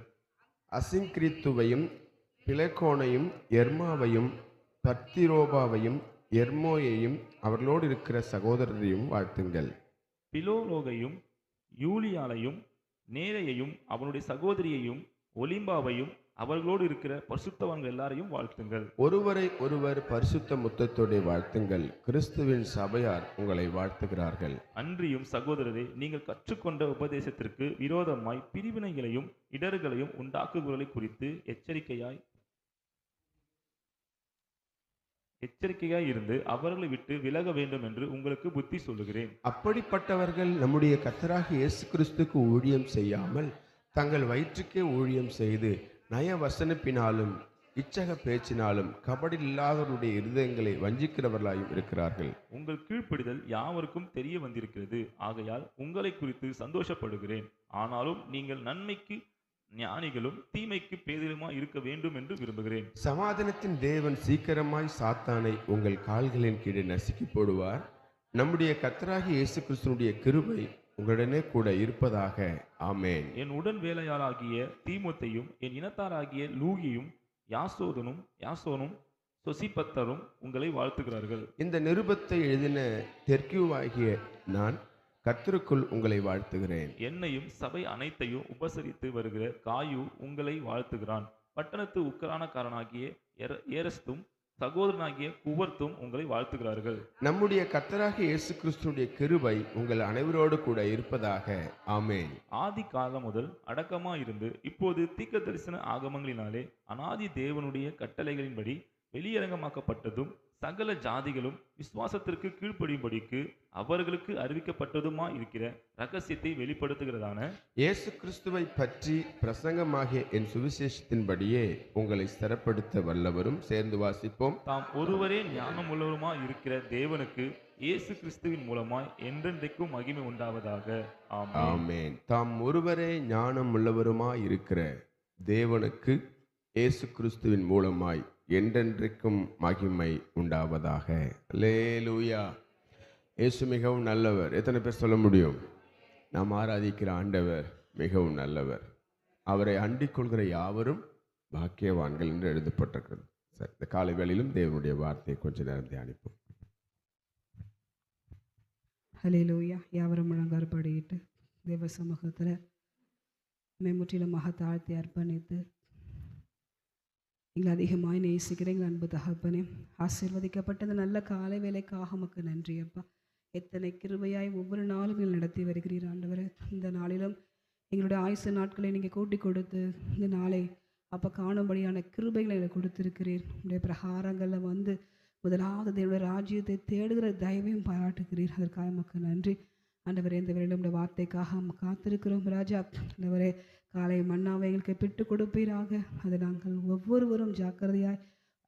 அசிங்கிரித்துவையும் பிளேகோனையும் எர்மாவையும் பத்திரோபாவையும் எர்மோயையும் அவர்களோடு இருக்கிற சகோதரரையும் வாழ்த்துங்கள். பிலோலோகையும் யூலியாலையும் நேரையையும் அவனுடைய சகோதரியையும் ஒலிம்பாவையும் அவர்களோடு இருக்கிற பரிசுத்தவான்கள் எல்லாரையும் வாழ்த்துங்கள். ஒருவரை ஒருவர் பரிசுத்த முத்தத்தோடு வாழ்த்துங்கள். கிறிஸ்துவின் சபையார் உங்களை வாழ்த்துகிறார்கள். அன்றியும் சகோதரரே, நீங்கள் கற்றுக்கொண்ட உபதேசத்திற்கு விரோதமாய் பிரிவினைகளையும் இடர்களையும் உண்டாக்குகளை குறித்து எச்சரிக்கையாய் இருந்து அவர்களை விட்டு விலக வேண்டும் என்று உங்களுக்கு புத்தி சொல்லுகிறேன். அப்படிப்பட்டவர்கள் நம்முடைய கர்த்தராகிய இயேசு கிறிஸ்துக்கு ஊழியம் செய்யாமல் தங்கள் வயிற்றுக்கே ஊழியம் செய்து நயவசனிப்பினாலும் இச்சக பேச்சினாலும் கபடி இல்லாதவருடைய இருதயங்களை வஞ்சிக்கிறவர்களாயும் இருக்கிறார்கள். உங்கள் கீழ்ப்படிதல் யாவருக்கும் தெரிய வந்திருக்கிறது. ஆகையால் உங்களை குறித்து சந்தோஷப்படுகிறேன். ஆனாலும் நீங்கள் நன்மைக்கு ஞானிகளும் தீமைக்கு பேதலுமாய் இருக்க வேண்டும் என்று விரும்புகிறேன். சமாதானத்தின் தேவன் சீக்கிரமாய் சாத்தானை உங்கள் கால்களின் கீழே நசுக்கி போடுவார். நம்முடைய கர்த்தராகிய இயேசு கிறிஸ்துவினுடைய கிருபை உங்களுடனே கூட இருப்பதாக. ஆமென். என் உடன் வேலையாளாகிய தீமோத்தேயும் என் இனத்தாராகிய லூகியும் யாசோனும் சொசிபத்தரும் உங்களை வாழ்த்துகிறார்கள். இந்த நிருபத்தை எழுதின தெர்கியூவாகிய நான் கர்த்தருக்குள் உங்களை வாழ்த்துகிறேன். என்னையும் சபை அனைத்தையும் உபசரித்து வருகிற காயு உங்களை வாழ்த்துகிறான். பட்டணத்து உக்கரானக்காரனாகிய ஏரஸ்தும் சகோதரனாகிய குவர்த்தும் உங்களை வாழ்த்துகிறார்கள். நம்முடைய கர்த்தராகிய இயேசு கிறிஸ்துவினுடைய கிருபை உங்கள் அனைவரோடு கூட இருப்பதாக. ஆமென். ஆதி காலம் முதல் அடக்கமாயிருந்து இப்போது தீர்க்க தரிசன ஆகமங்களினாலே அனாதி தேவனுடைய கட்டளைகளின்படி வெளியரங்கமாக்கப்பட்டதும் சகல ஜாதிகளும் விசுவாசத்திற்கு கீழ்ப்படியும்படிக்கு அவர்களுக்கு அறிவிக்கப்பட்டதுமா இருக்கிற ரகசியத்தை வெளிப்படுத்துகிறதான இயேசு கிறிஸ்துவை பற்றி பிரசங்கமாகிய என் சுவிசேஷத்தின்படியே உங்களை ஸ்திரப்படுத்த வல்லவரும். சேர்ந்து வாசிப்போம். தாம் ஒருவரே ஞானம் உள்ளவருமா இருக்கிற தேவனுக்கு இயேசு கிறிஸ்துவின் மூலமாய் என்றென்றைக்கும் மகிமை உண்டாவதாக. ஆமென். தாம் ஒருவரே ஞானம் உள்ளவருமாய் இருக்கிற தேவனுக்கு இயேசு கிறிஸ்துவின் மூலமாய் என்றென்றைக்கும் மகிமை உண்டாவதாக. அல்லேலூயா. இயேசு மிகவும் நல்லவர். எத்தனை பேர் சொல்ல முடியும்? நாம் ஆராதிக்கிற ஆண்டவர் மிகவும் நல்லவர். அவரை அண்டிக் கொள்கிற யாவரும் பாக்கியவான்கள் என்று எழுதப்பட்டிருக்கிறது. சரி, இந்த காலை வேளையிலும் தேவனுடைய வார்த்தையை கொஞ்ச நேரம் தியானிப்போம். ஹல்லேலூயா. யாவரும் முழங்கார் படியிட்டு தேவ சமூகத்தில் முற்றிலுமாக தாழ்த்தி அர்ப்பணித்து எங்களை அதிகமாய் நேசிக்கிற எங்கள் அன்பு தகப்பனே, ஆசீர்வதிக்கப்பட்ட இந்த நல்ல காலை வேலைக்காக உமக்கு நன்றி அப்பா. எத்தனை கிருபையாய் ஒவ்வொரு நாளும் நீங்கள் நடத்தி வருகிறீர் ஆண்டவரே. இந்த நாளிலும் எங்களுடைய ஆயுசு நாட்களை நீங்கள் கூட்டி கொடுத்து இந்த நாளை அப்போ காணும்படியான கிருபைகளை எங்களுக்கு கொடுத்திருக்கிறீர். உடைய பிரகாரங்களில் வந்து முதலாவது என்னுடைய ராஜ்யத்தை தேடுகிற தயவையும் பாராட்டுகிறீர். அதற்காக நமக்கு நன்றி ஆண்டவரே. இந்த வேளையிலும் வார்த்தைக்காக காத்திருக்கிறோம் ராஜா. ஆண்டவரே, காலை மன்னாவை எங்களுக்கு பிட்டு கொடுப்பீராக. அதை நாங்கள் ஒவ்வொருவரும் ஜாக்கிரதையாய்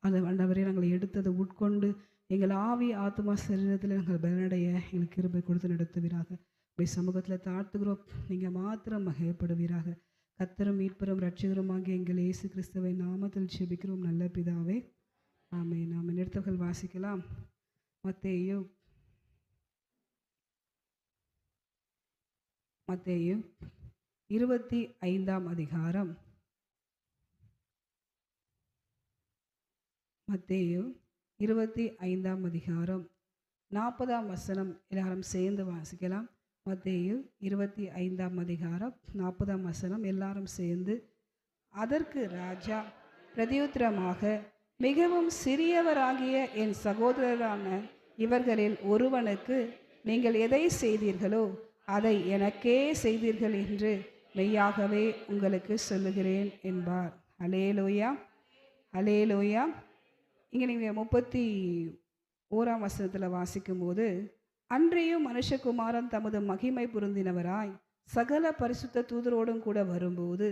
அந்த ஆண்டவரே நாங்கள் எடுத்ததை உட்கொண்டு எங்கள் ஆவி ஆத்மா சரீரத்தில் நாங்கள் பலனடைய எங்களுக்கு கிருபை கொடுத்து நடத்துவீராக. இப்படி சமூகத்தில் தாழ்த்துகிறோம். நீங்கள் மாத்திரம் மகிழப்படுவீராக. கர்த்தரும் மீட்பரும் இரட்சகருமாகிய எங்கள் இயேசு கிறிஸ்துவை நாமத்தில் ஜெபிக்கிறோம் நல்ல பிதாவே, ஆமென். நாம் நிறுத்தங்கள் வாசிக்கலாம். மத்தேயு 25ஆம் அதிகாரம். மத்தேயு 25ஆம் அதிகாரம் 40ஆம் வசனம் எல்லாரும் சேர்ந்து வாசிக்கலாம். மத்தேயு 25ஆம் அதிகாரம் 40ஆம் வசனம் எல்லாரும் சேர்ந்து. அதற்கு ராஜா பிரதியுத்தரமாக, மிகவும் சிறியவராகிய என் சகோதரரான இவர்களில் ஒருவனுக்கு நீங்கள் எதை செய்தீர்களோ அதை எனக்கே செய்தீர்கள் என்று மெய்யாகவே உங்களுக்கு சொல்லுகிறேன் என்பார். அல்லேலூயா, அல்லேலூயா. இங்கே நீங்கள் 31ஆம் வசனத்தில் வாசிக்கும் போது, அன்றையும் மனுஷகுமாரன் தமது மகிமை பொருந்தினவராய் சகல பரிசுத்த தூதரோடும் கூட வரும்போது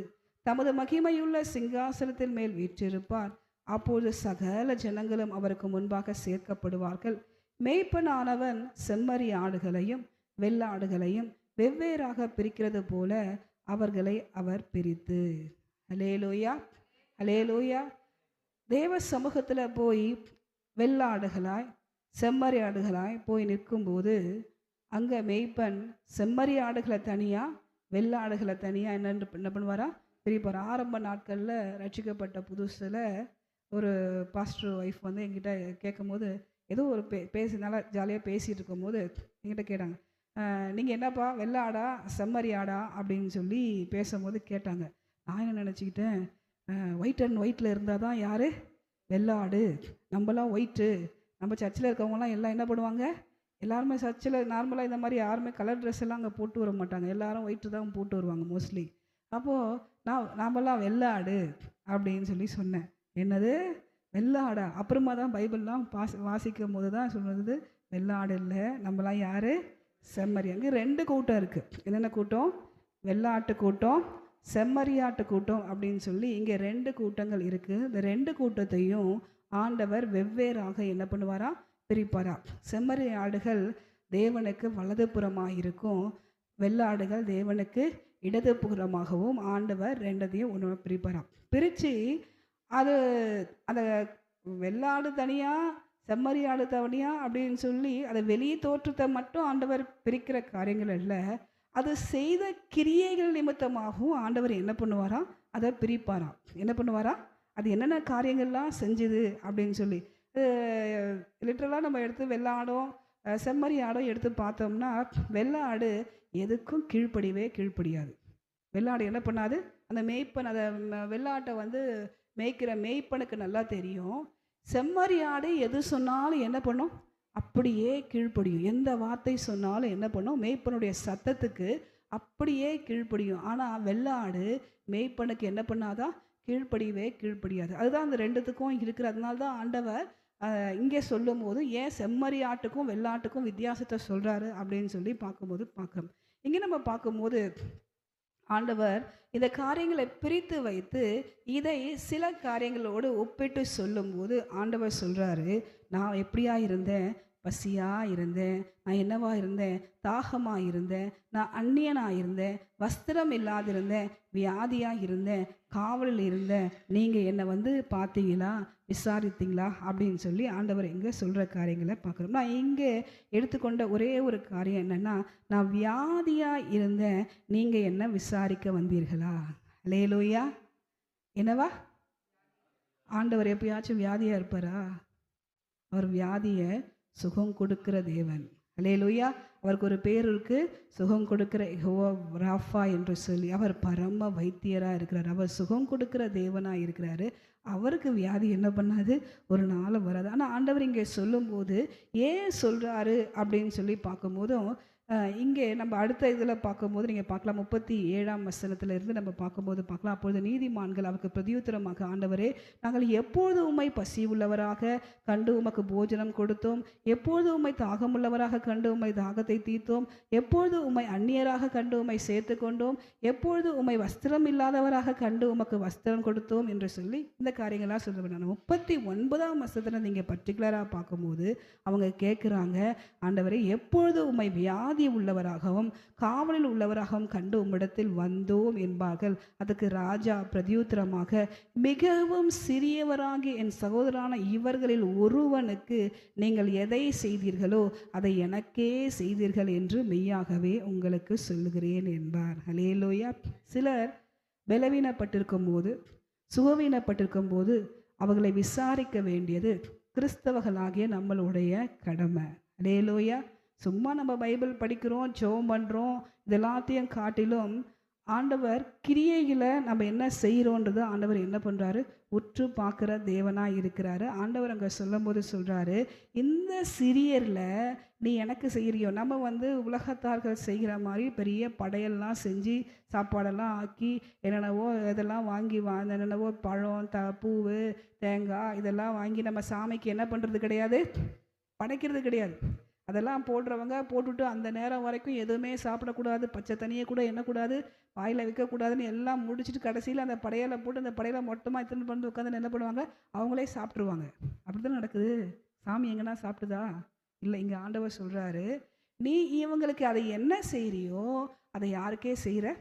தமது மகிமையுள்ள சிங்காசனத்தின் மேல் வீற்றிருப்பார். அப்போது சகல ஜனங்களும் அவருக்கு முன்பாக சேர்க்கப்படுவார்கள். மேய்ப்பனானவன் செம்மறி ஆடுகளையும் வெள்ளாடுகளையும் வெவ்வேறாக பிரிக்கிறது போல அவர்களை அவர் பிரித்து. அல்லேலூயா, அல்லேலூயா. தேவ சமூகத்தில் போய் வெள்ளாடுகளாய் செம்மறி ஆடுகளாய் போய் நிற்கும்போது அங்கே மேய்ப்பன் செம்மறி ஆடுகளை தனியாக வெள்ளாடுகளை தனியாக என்ன பண்ணுவாரா? பிரிப்பார். ஆரம்ப நாட்களில் ரட்சிக்கப்பட்ட புதுசில் ஒரு பாஸ்டர் ஒய்ஃப் வந்து என்கிட்ட கேட்கும் போது, ஏதோ ஒரு பேசினால ஜாலியாக பேசிகிட்டு இருக்கும்போது என்கிட்ட கேட்டாங்க, நீங்கள் என்னப்பா வெள்ளை ஆடா செம்மறி ஆடா அப்படின்னு சொல்லி பேசும்போது கேட்டாங்க. நான் என்ன நினச்சிக்கிட்டேன், ஒயிட் அண்ட் ஒயிட்டில் இருந்தால் தான் யார் வெள்ளை ஆடு, நம்மலாம் ஒயிட்டு. நம்ம சர்ச்சில் இருக்கவங்கலாம் எல்லாம் என்ன பண்ணுவாங்க, எல்லாருமே சர்ச்சில் நார்மலாக இந்த மாதிரி யாருமே கலர் ட்ரெஸ் எல்லாம் அங்கே போட்டு வர மாட்டாங்க, எல்லாரும் ஒயிட்டு தான் போட்டு வருவாங்க மோஸ்ட்லி. அப்போது நாமெல்லாம் வெள்ளை ஆடு அப்படின்னு சொல்லி சொன்னேன். என்னது வெள்ளை ஆடா? அப்புறமா தான் பைபிள்லாம் வாசிக்கும் போது தான் சொல்கிறது, வெள்ளை ஆடு இல்லை, நம்மலாம் யார் செம்மறி. அங்கே 2 கூட்டம் இருக்குது. என்னென்ன கூட்டம்? வெள்ளாட்டு கூட்டம், செம்மறியாட்டு கூட்டம் அப்படின்னு சொல்லி இங்கே 2 கூட்டங்கள் இருக்குது. இந்த 2 கூட்டத்தையும் ஆண்டவர் வெவ்வேறாக என்ன பண்ணுவாரா? பிரிப்பாரா. செம்மறி ஆடுகள் தேவனுக்கு வலதுபுறமாக இருக்கும், வெள்ளாடுகள் தேவனுக்கு இடதுபுறமாகவும் ஆண்டவர் 2த்தையும் ஒன்று பிரிப்பாராம். பிரித்து அது அந்த வெள்ளாடு தனியாக செம்மறி ஆடு தனியாக அப்படின்னு சொல்லி அதை வெளியே தோற்றத்தை மட்டும் ஆண்டவர் பிரிக்கிற காரியங்கள் இல்லை, அது செய்த கிரியைகள் நிமித்தமாகவும் ஆண்டவர் என்ன பண்ணுவாராம்? அதை பிரிப்பாராம். என்ன பண்ணுவாரா? அது என்னென்ன காரியங்கள்லாம் செஞ்சுது அப்படின்னு சொல்லி லிட்ரலாக நம்ம எடுத்து வெள்ளாடும் செம்மறி ஆடும் எடுத்து பார்த்தோம்னா, வெள்ளாடு எதுக்கும் கீழ்ப்படியாது. வெள்ளாடு என்ன பண்ணாது? அந்த மேய்ப்பன் அதை வெள்ளாட்டை வந்து மேய்க்கிற மேய்ப்பனுக்கு நல்லா தெரியும், செம்மறி ஆடு எது சொன்னாலும் என்ன பண்ணும்? அப்படியே கீழ்ப்படியும். எந்த வார்த்தை சொன்னாலும் என்ன பண்ணும்? மேய்ப்பனுடைய சத்தத்துக்கு அப்படியே கீழ்ப்படியும். ஆனால் வெள்ளாடு மேய்ப்பனுக்கு என்ன பண்ணாதான்? கீழ்ப்படியாது. அதுதான் அந்த 2த்துக்கும் இருக்கிற. அதனால தான் ஆண்டவர் இங்கே சொல்லும் போது ஏன் செம்மறி ஆட்டுக்கும் வெள்ளாட்டுக்கும் வித்தியாசத்தை சொல்கிறாரு அப்படின்னு சொல்லி பார்க்குறோம். இங்கே நம்ம பார்க்கும்போது ஆண்டவர் இந்த காரியங்களை பிரித்து வைத்து இதை சில காரியங்களோடு ஒப்பிட்டு சொல்லும்போது ஆண்டவர் சொல்கிறாரு, நான் எப்படியா இருந்தேன், பசியாக இருந்தேன், நான் என்னவா இருந்தேன், தாகமாக இருந்தேன், நான் அந்நியனாக இருந்தேன், வஸ்திரம் இல்லாதிருந்தேன், வியாதியாக இருந்தேன், காவலில் இருந்தேன், நீங்கள் என்னை வந்து பார்த்தீங்களா, விசாரித்தீங்களா அப்படின்னு சொல்லி ஆண்டவர் இங்கே சொல்கிற காரியங்களை பார்க்குறோம். நான் இங்கே எடுத்துக்கொண்ட ஒரே ஒரு காரியம் என்னென்னா, நான் வியாதியாக இருந்தேன், நீங்கள் என்ன விசாரிக்க வந்தீர்களா? அல்லேலூயா. என்னவா? ஆண்டவர் எப்பயாச்சும் வியாதியாக இருப்பாரா? அவர் வியாதியை சுகம் கொடுக்கிற தேவன். அல்லேலூயா. அவருக்கு ஒரு பேர் இருக்கு, சுகம் கொடுக்கிற யெகோவா ராஃபா என்று சொல்லி. அவர் பரம வைத்தியராக இருக்கிறார், அவர் சுகம் கொடுக்கிற தேவனாக இருக்கிறாரு. அவருக்கு வியாதி என்ன பண்ணாது, ஒரு நாள் வராது. ஆனால் ஆண்டவர் இங்கே சொல்லும்போது ஏன் சொல்கிறாரு அப்படின்னு சொல்லி பார்க்கும்போதும், இங்கே நம்ம அடுத்த இதில் பார்க்கும்போது நீங்கள் பார்க்கலாம், 37ஆம் வசனத்தில் இருந்து நம்ம பார்க்கும்போது பார்க்கலாம். அப்பொழுது நீதிமான்கள் அவருக்கு பிரதியுத்தரமாக, ஆண்டவரே, நாங்கள் எப்பொழுது உம்மை பசி உள்ளவராக கண்டு உமக்கு போஜனம் கொடுத்தோம், எப்பொழுது உம்மை தாகமுள்ளவராக கண்டு உம்மை தாகத்தை தீர்த்தோம், எப்பொழுது உம்மை அந்நியராக கண்டு உம்மை சேர்த்து கொண்டோம், எப்பொழுது உம்மை வஸ்திரம் இல்லாதவராக கண்டு உமக்கு வஸ்திரம் கொடுத்தோம் என்று சொல்லி இந்த காரியங்களாக சொல்லுவேன். 39ஆம் வசனத்தில் நீங்கள் பர்டிகுலராக பார்க்கும்போது அவங்க கேட்குறாங்க, ஆண்டவரே, எப்பொழுது உம்மை வியாதி உள்ளவராகவும் காவலில் உள்ளவராகவும் கண்டு உம்மிடத்தில் வந்தோம் என்பார்கள். அதுக்கு ராஜா பிரதியுத்தரமாக, மிகவும் சிறியவராகி என் சகோதரரான இவர்களில் ஒருவனுக்கு நீங்கள் எதை செய்தீர்களோ அதை எனக்கே செய்தீர்கள் என்று மெய்யாகவே உங்களுக்கு சொல்லுகிறேன் என்பார். அல்லேலூயா. சிலர் பலவீனப்பட்டிருக்கும் போது, சுகவீனப்பட்டிருக்கும் போது அவர்களை விசாரிக்க வேண்டியது கிறிஸ்தவர்களாகிய நம்மளுடைய கடமை. அல்லேலூயா. சும்மா நம்ம பைபிள் படிக்கிறோம், ஜெபம் பண்ணுறோம், இதெல்லாத்தையும் காட்டிலும் ஆண்டவர் கிரியைகளை நம்ம என்ன செய்கிறோன்றது ஆண்டவர் என்ன பண்ணுறாரு, உற்று பார்க்குற தேவனாக இருக்கிறாரு. ஆண்டவர் அங்கே சொல்லும் போது சொல்கிறாரு, இந்த சிறியரில் நீ எனக்கு செய்கிறியோ, நம்ம வந்து உலகத்தார்கள் செய்கிற மாதிரி பெரிய படையெல்லாம் செஞ்சு சாப்பாடெல்லாம் ஆக்கி என்னென்னவோ இதெல்லாம் வாங்கி என்னென்னவோ பழம் பூவு தேங்காய் இதெல்லாம் வாங்கி நம்ம சாமிக்கு என்ன பண்ணுறது கிடையாது, படைக்கிறது கிடையாது. அதெல்லாம் போடுறவங்க போட்டுவிட்டு அந்த நேரம் வரைக்கும் எதுவுமே சாப்பிடக்கூடாது, பச்சை தண்ணியை கூட எண்ணக்கூடாது, வாயில் வைக்கக்கூடாதுன்னு எல்லாம் முடிச்சுட்டு கடைசியில் அந்த படையலை போட்டு அந்த படையலை மொத்தமாக இத்தனை பண்ணி உட்காந்து என்ன பண்ணுவாங்க, அவங்களே சாப்பிட்ருவாங்க. அப்படி தான் நடக்குது. சாமி எங்கன்னா சாப்பிட்டுதா? இல்லை. இங்கே ஆண்டவர் சொல்கிறாரு, நீ இவங்களுக்கு அதை என்ன செய்கிறியோ அதை யாருக்கே செய்கிற,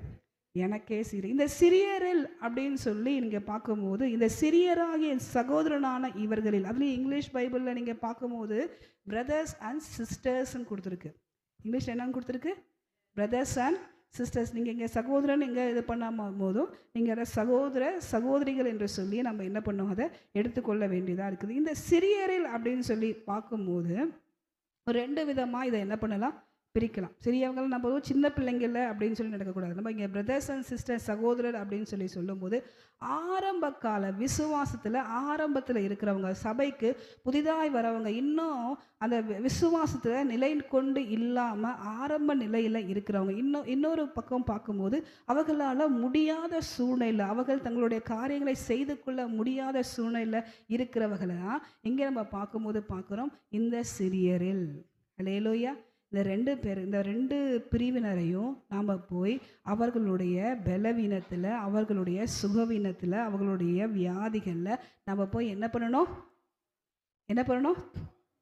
எனக்கே செய்கிற. இந்த சிறியரில் அப்படின்னு சொல்லி நீங்கள் பார்க்கும்போது, இந்த சிறியராகிய சகோதரனான இவர்களில், அதுலேயும் இங்கிலீஷ் பைபிளில் நீங்கள் பார்க்கும்போது பிரதர்ஸ் அண்ட் சிஸ்டர்ஸ்ன்னு கொடுத்துருக்கு. இங்கிலீஷில் என்னன்னு கொடுத்துருக்கு, பிரதர்ஸ் அண்ட் சிஸ்டர்ஸ். நீங்கள் இங்கே சகோதரன் இங்கே இது பண்ணாமல் போதும், நீங்கள் அதை சகோதர சகோதரிகள் என்று சொல்லி நம்ம என்ன பண்ணோம், அதை எடுத்துக்கொள்ள வேண்டியதாக இருக்குது. இந்த சிறியரில் அப்படின்னு சொல்லி பார்க்கும்போது ஒரு 2 விதமாக இதை என்ன பண்ணலாம், பிரிக்கலாம். சிறியவங்க நம்ம சின்ன பிள்ளைங்கள அப்படின்னு சொல்லி நடக்கக்கூடாது. நம்ம இங்கே பிரதர்ஸ் அண்ட் சிஸ்டர், சகோதரர் அப்படின்னு சொல்லி சொல்லும்போது ஆரம்ப கால விசுவாசத்தில் ஆரம்பத்தில் இருக்கிறவங்க, சபைக்கு புதிதாய் வரவங்க, இன்னும் அந்த விசுவாசத்தில் நிலை கொண்டு இல்லாமல் ஆரம்ப நிலையில் இருக்கிறவங்க, இன்னொரு பக்கம் பார்க்கும்போது அவர்களால் முடியாத சூழ்நிலை, அவர்கள் தங்களுடைய காரியங்களை செய்து கொள்ள முடியாத சூழ்நிலை இருக்கிறவங்களை இங்கே நம்ம பார்க்கும்போது பார்க்குறோம், இந்த சிறியரில். அல்லேலூயா. இந்த 2 பேர், இந்த 2 பிரிவினரையும் நாம் போய் அவர்களுடைய பலவீனத்தில், அவர்களுடைய சுகவீனத்தில், அவர்களுடைய வியாதிகளில் நம்ம போய் என்ன பண்ணணும்,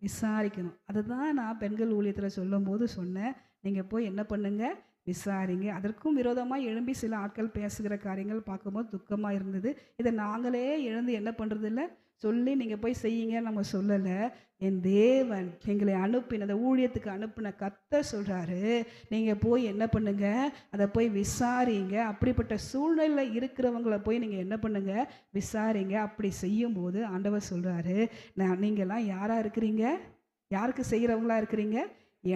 விசாரிக்கணும். அதுதான் நான் பெண்கள் ஊழியத்தில் சொல்லும்போது சொன்னேன், நீங்கள் போய் என்ன பண்ணுங்க, விசாரிங்க. அதற்கும் விரோதமாக எழும்பி சில ஆட்கள் பேசுகிற காரியங்கள் பார்க்கும்போது துக்கமாக இருந்தது. இதை நாங்களே எழுந்து என்ன பண்ணுறது இல்லை, சொல்லி நீங்கள் போய் செய்யுங்க நம்ம சொல்லலை. என் தேவன் எங்களை அனுப்பின, அந்த ஊழியத்துக்கு அனுப்பின கர்த்தர் சொல்கிறாரு, நீங்கள் போய் என்ன பண்ணுங்க, அதை போய் விசாரிங்க. அப்படிப்பட்ட சூழ்நிலை இருக்கிறவங்களை போய் நீங்கள் என்ன பண்ணுங்க, விசாரிங்க. அப்படி செய்யும்போது ஆண்டவர் சொல்கிறாரு, நீங்கள்லாம் யாராக இருக்கிறீங்க, யாருக்கு செய்கிறவங்களா இருக்கிறீங்க,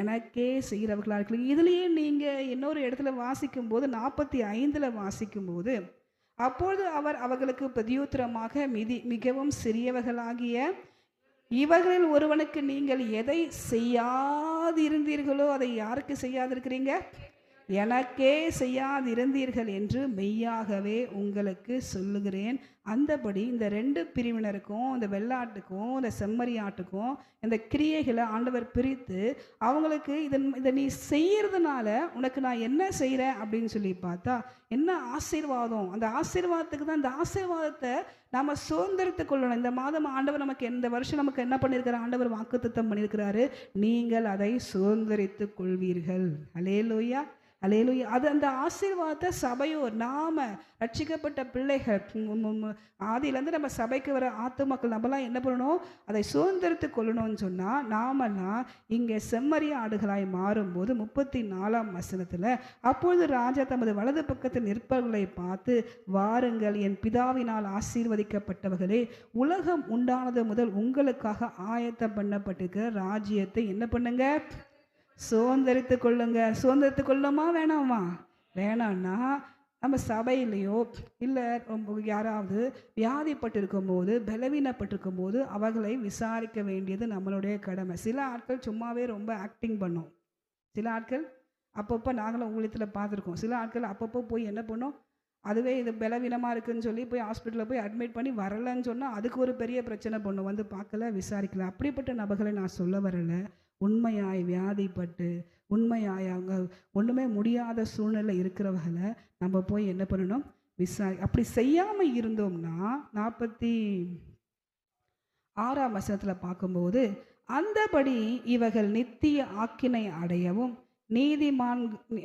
எனக்கே செய்கிறவர்களாக இருக்கிறீங்க. இதுலேயே நீங்கள் இன்னொரு இடத்துல வாசிக்கும்போது 45 வாசிக்கும்போது, அப்பொழுது அவர் அவர்களுக்கு பிரதியுத்தரமாக, மிகவும் சிறியவர்களாகிய இவர்களில் ஒருவனுக்கு நீங்கள் எதை செய்யாதிருந்தீர்களோ அதை யாருக்கு செய்யாதிருக்கிறீங்க, எனக்கே செய்யாதிருந்தீர்கள் என்று மெய்யாகவே உங்களுக்கு சொல்லுகிறேன். அந்தபடி இந்த 2 பிரிவினருக்கும், இந்த வெள்ளாட்டுக்கும் இந்த செம்மறியாட்டுக்கும் இந்த கிரியைகளை ஆண்டவர் பிரித்து அவங்களுக்கு இதை நீ செய்யறதுனால உனக்கு நான் என்ன செய்கிறேன் அப்படின்னு சொல்லி பார்த்தா என்ன ஆசீர்வாதம். அந்த ஆசீர்வாதத்துக்கு தான், இந்த ஆசீர்வாதத்தை நம்ம சுதந்திரத்து கொள்ளணும். இந்த மாதம் ஆண்டவர் நமக்கு, இந்த வருஷம் நமக்கு என்ன பண்ணியிருக்கிறார், ஆண்டவர் வாக்குத்தத்தம் பண்ணியிருக்கிறாரு, நீங்கள் அதை சுதந்திரித்து கொள்வீர்கள். அல்லேலூயா, அல்லேலூயா. அது அந்த ஆசீர்வாதத்தை சபையோர், நாம ரட்சிக்கப்பட்ட பிள்ளைகள், ஆதியிலேருந்து நம்ம சபைக்கு வர ஆத்துமக்கள் நம்மலாம் என்ன பண்ணணும், அதை சுதந்திரத்து கொள்ளணும்னு சொன்னால் நாமெல்லாம் இங்கே செம்மறிய ஆடுகளாய் மாறும்போது 34ஆம் வசனத்தில், அப்பொழுது ராஜா தமது வலது பக்கத்தில் நிற்பவர்களை பார்த்து, வாருங்கள் என் பிதாவினால் ஆசீர்வதிக்கப்பட்டவர்களே, உலகம் உண்டானது முதல் உங்களுக்காக ஆயத்தம் பண்ணப்பட்டிருக்கிற ராஜ்யத்தை என்ன பண்ணுங்க, சுதந்திரித்து கொள்ளுங்க. சுதந்திரித்து கொள்ளணுமா வேணாமா? வேணான்னா நம்ம சபையிலையோ இல்லை யாராவது வியாதிப்பட்டிருக்கும் போது, பலவீனப்பட்டிருக்கும் போது அவர்களை விசாரிக்க வேண்டியது நம்மளுடைய கடமை. சில ஆட்கள் சும்மாவே ரொம்ப ஆக்டிங் பண்ணோம். சில ஆட்கள் அப்பப்போ நாங்களும் ஊழியத்தில் பார்த்துருக்கோம். சில ஆட்கள் அப்பப்போ போய் என்ன பண்ணோம், அதுவே இது பலவீனமாக இருக்குதுன்னு சொல்லி போய் ஹாஸ்பிட்டலில் போய் அட்மிட் பண்ணி வரலைன்னு சொன்னால் அதுக்கு ஒரு பெரிய பிரச்சனை பண்ணும், வந்து பார்க்கல விசாரிக்கல. அப்படிப்பட்ட நபர்களை நான் சொல்ல வரலை. உண்மையாய் வியாதிப்பட்டு உண்மையாய் அவங்க ஒன்றுமே முடியாத சூழ்நிலை இருக்கிறவங்களை நம்ம போய் என்ன பண்ணணும், அப்படி செய்யாமல் இருந்தோம்னா 46ஆம் வசனத்தில் பார்க்கும்போது, அந்தபடி இவர்கள் நித்திய ஆக்கினை அடையவும்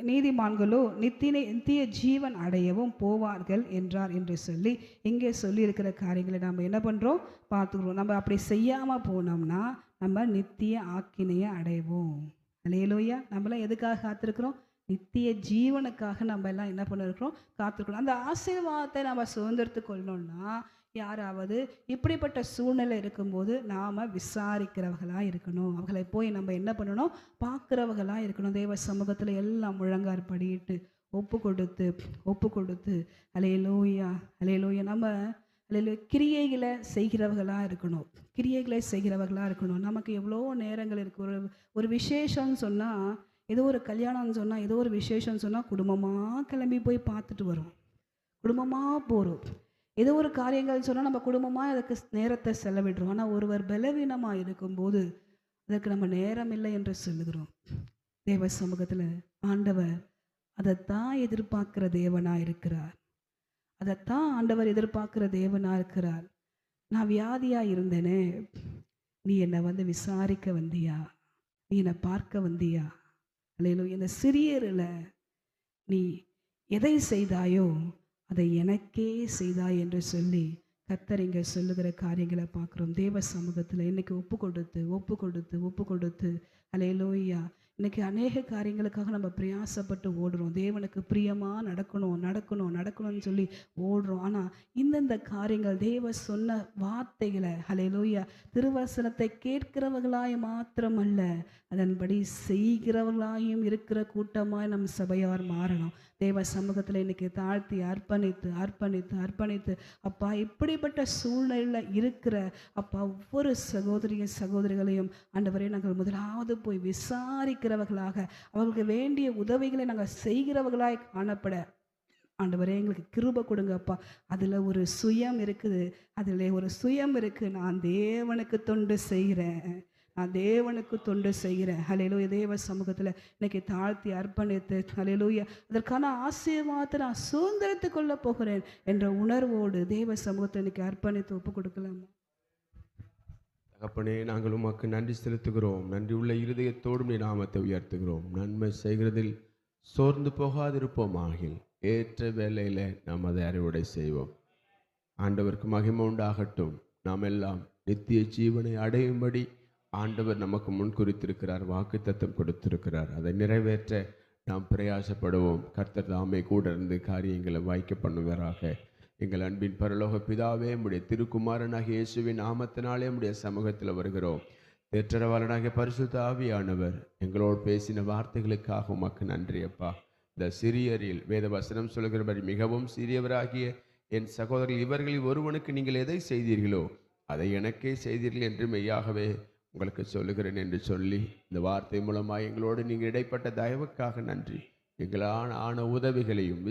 நீதிமான்களோ நித்திய ஜீவன் அடையவும் போவார்கள் என்றார் என்று சொல்லி இங்கே சொல்லியிருக்கிற காரியங்களை நம்ம என்ன பண்ணுறோம், பார்த்துக்கிறோம். நம்ம அப்படி செய்யாமல் போனோம்னா நம்ம நித்திய ஆக்கினையை அடைவோம். அல்லேலூயா. நம்மளாம் எதுக்காக காத்திருக்கிறோம், நித்திய ஜீவனுக்காக நம்ம எல்லாம் என்ன பண்ணிருக்கிறோம், காத்திருக்கிறோம். அந்த ஆசீர்வாதத்தை நம்ம சுதந்திரத்து கொள்ளணும்னா யாராவது இப்படிப்பட்ட சூழ்நிலை இருக்கும்போது நாம் விசாரிக்கிறவர்களாக இருக்கணும். அவர்களை போய் நம்ம என்ன பண்ணணும், பார்க்குறவர்களாக இருக்கணும். தேவ சமூகத்தில் எல்லாம் முழங்கார் படிட்டு ஒப்பு கொடுத்து அல்லேலூயா, அல்லேலூயா. நம்ம கிரியைகளை செய்கிறவர்களாக இருக்கணும். கிரியைகளை செய்கிறவர்களாக இருக்கணும். நமக்கு எவ்வளோ நேரங்கள் இருக்குது. ஒரு விசேஷம்னு சொன்னால், ஏதோ ஒரு கல்யாணம்னு சொன்னால், ஏதோ ஒரு விசேஷம்னு சொன்னால் குடும்பமாக கிளம்பி போய் பார்த்துட்டு வரோம், குடும்பமாக போகிறோம். ஏதோ ஒரு காரியங்கள் சொன்னால் நம்ம குடும்பமாக அதுக்கு நேரத்தை செலவிடுறோம். ஆனால் ஒருவர் பலவீனமாக இருக்கும்போது அதற்கு நம்ம நேரம் இல்லை என்று சொல்லுகிறோம். தேவ சமூகத்தில் ஆண்டவர் அதைத்தான் எதிர்பார்க்கிற தேவனாக இருக்கிறார். அதைத்தான் ஆண்டவர் எதிர்பார்க்கிற தேவனாக இருக்கிறார். நான் வியாதியாக இருந்தேனே, நீ என்னை வந்து விசாரிக்க வந்தியா, நீ என்னை பார்க்க வந்தியா? அல்லேலூயா. இந்த சிறியரில் நீ எதை செய்தாயோ அதை எனக்கே செய்தாய் என்று சொல்லி கர்த்தர் இங்கே சொல்லுகிற காரியங்களை பார்க்குறோம். தேவ சமூகத்தில் இன்னைக்கு ஒப்பு கொடுத்து அல்லேலூயா. இன்றைக்கி அநேக காரியங்களுக்காக நம்ம பிரயாசப்பட்டு ஓடுறோம். தேவனுக்கு பிரியமாக நடக்கணும்னு சொல்லி ஓடுறோம். ஆனால் இந்தந்த காரியங்கள் தேவ சொன்ன வார்த்தைகளை அல்லேலூயா திருவசனத்தை கேட்கிறவர்களாய் மாத்திரமல்ல, அதன்படி செய்கிறவர்களாயும் இருக்கிற கூட்டமாய் நம் சபையார் மாறணும். தேவ சமூகத்தில் இன்றைக்கி தாழ்த்தி அர்ப்பணித்து அப்பா, இப்படிப்பட்ட சூழ்நிலையில் இருக்கிற அப்பா ஒவ்வொரு சகோதரிகளையும் ஆண்டவரே நாங்கள் முதலாவது போய் விசாரிக்கிறவர்களாக, அவர்களுக்கு வேண்டிய உதவிகளை நாங்கள் செய்கிறவர்களாய் காணப்பட ஆண்டவரே எங்களுக்கு கிருபை கொடுங்கப்பா. அதில் ஒரு சுயம் இருக்குது, நான் தேவனுக்கு தொண்டு செய்கிறேன், ஹல்லேலூயா. தேவ சமூகத்தில் இன்னைக்கு தாழ்த்தி அர்ப்பணித்து ஹல்லேலூயா அதற்கான ஆசீர்வாதத்தை நான் சுதந்திரத்து கொள்ள போகிறேன் என்ற உணர்வோடு தேவ சமூகத்தை இன்னைக்கு அர்ப்பணித்து ஒப்பு கொடுக்கலாமா? தகப்பனே, நாங்கள் உமக்கு நன்றி செலுத்துகிறோம். நன்றி உள்ள இருதயத்தோடும் நீ நாமத்தை உயர்த்துகிறோம். நன்மை செய்கிறதில் சோர்ந்து போகாதிருப்போமாகில் ஏற்ற வேளையில் நாம் அதை அறுவடை செய்வோம். ஆண்டவருக்கு மகிமை உண்டாகட்டும். நாம் எல்லாம் நித்திய ஜீவனை அடையும்படி ஆண்டவர் நமக்கு முன் குறித்திருக்கிறார், வாக்குத்தத்தம் கொடுத்திருக்கிறார். அதை நிறைவேற்ற நாம் பிரயாசப்படுவோம். கர்த்தர் தாமே கூட இருந்து காரியங்களை வாய்க்க பண்ணுவாராக. எங்கள் அன்பின் பரலோக பிதாவே, உம்முடைய திருக்குமாரனாகிய இயேசுவின் நாமத்தினாலே உம்முடைய சமூகத்தில் வருகிறோம். தேற்றரவாளனாகிய பரிசுத்த ஆவியானவர் எங்களோடு பேசின வார்த்தைகளுக்காக உமக்கு நன்றி அப்பா. இந்த சிறியரில் வேத வசனம் சொல்கிறபடி மிகவும் சிறியவராகிய என் சகோதரர்கள் இவர்களில் ஒருவனுக்கு நீங்கள் எதை செய்தீர்களோ அதை எனக்கே செய்தீர்கள் என்று மெய்யாகவே உங்களுக்கு சொல்லுகிறேன் என்று சொல்லி இந்த வார்த்தை மூலமாக எங்களோடு நீங்கள் இடைப்பட்ட தயவுக்காக நன்றி. எங்களான ஆன உதவிகளையும்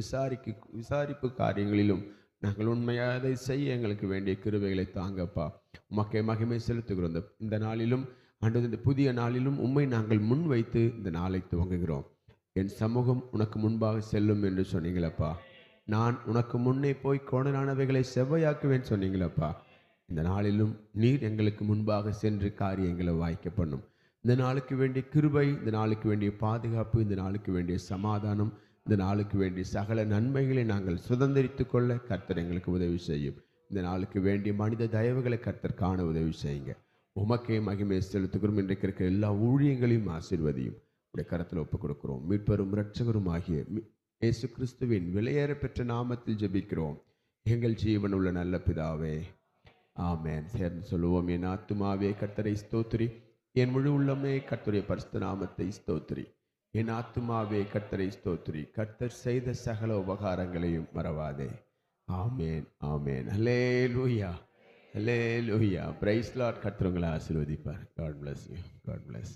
விசாரிப்பு காரியங்களிலும் நாங்கள் உண்மையாக அதை செய்ய எங்களுக்கு வேண்டிய கிருபைகளை தாங்கப்பா. உமக்கே மகிமை செலுத்துகிறோம். இந்த நாளிலும் ஆண்டவரே, இந்த புதிய நாளிலும் உம்மை நாங்கள் முன் வைத்து இந்த நாளை துவங்குகிறோம். என் சமூகம் உனக்கு முன்பாக செல்லும் என்று சொன்னீங்களப்பா. நான் உனக்கு முன்னே போய் கோணலானவைகளை செவ்வையாக்குவேன் சொன்னீங்களப்பா. இந்த நாளிலும் நீர் எங்களுக்கு முன்பாக சென்று காரியங்களை வாய்க்க பண்ணும். இந்த நாளுக்கு வேண்டிய கிருபை, இந்த நாளுக்கு வேண்டிய பாதுகாப்பு, இந்த நாளுக்கு வேண்டிய சமாதானம், இந்த நாளுக்கு வேண்டிய சகல நன்மைகளை நாங்கள் சுதந்திரித்து கொள்ள கர்த்தர் எங்களுக்கு உதவி செய்யும். இந்த நாளுக்கு வேண்டிய மனித தயவுகளை கர்த்தர் காண உதவி செய்யுங்க. உமக்கே மகிமை செலுத்துகிறோம். இன்றைக்கு இருக்கிற எல்லா ஊழியங்களையும் ஆசீர்வதியும் உடைய கரத்தில் ஒப்புக் கொடுக்கிறோம். மீட்பரும் இரட்சகரும் ஆகிய இயேசு கிறிஸ்துவின் விலையேற பெற்ற நாமத்தில் ஜெபிக்கிறோம் எங்கள் ஜீவன் உள்ள நல்ல பிதாவே, ஆமென். சேர்ந்து சொல்லுவோம். என் ஆத்துமாவே கர்த்தரை ஸ்தோத்திரி, என் முழு உள்ளமே கர்த்தருடைய பரிசுத்த நாமத்தை ஸ்தோத்திரி. என் ஆத்துமாவே கர்த்தரை ஸ்தோத்திரி, கர்த்தர் செய்த சகல உபகாரங்களையும் மறவாதே. Amen, amen. Hallelujah, hallelujah. Praise Lord. கர்த்தர் உங்களை ஆசீர்வதிப்பார். God bless you. God bless.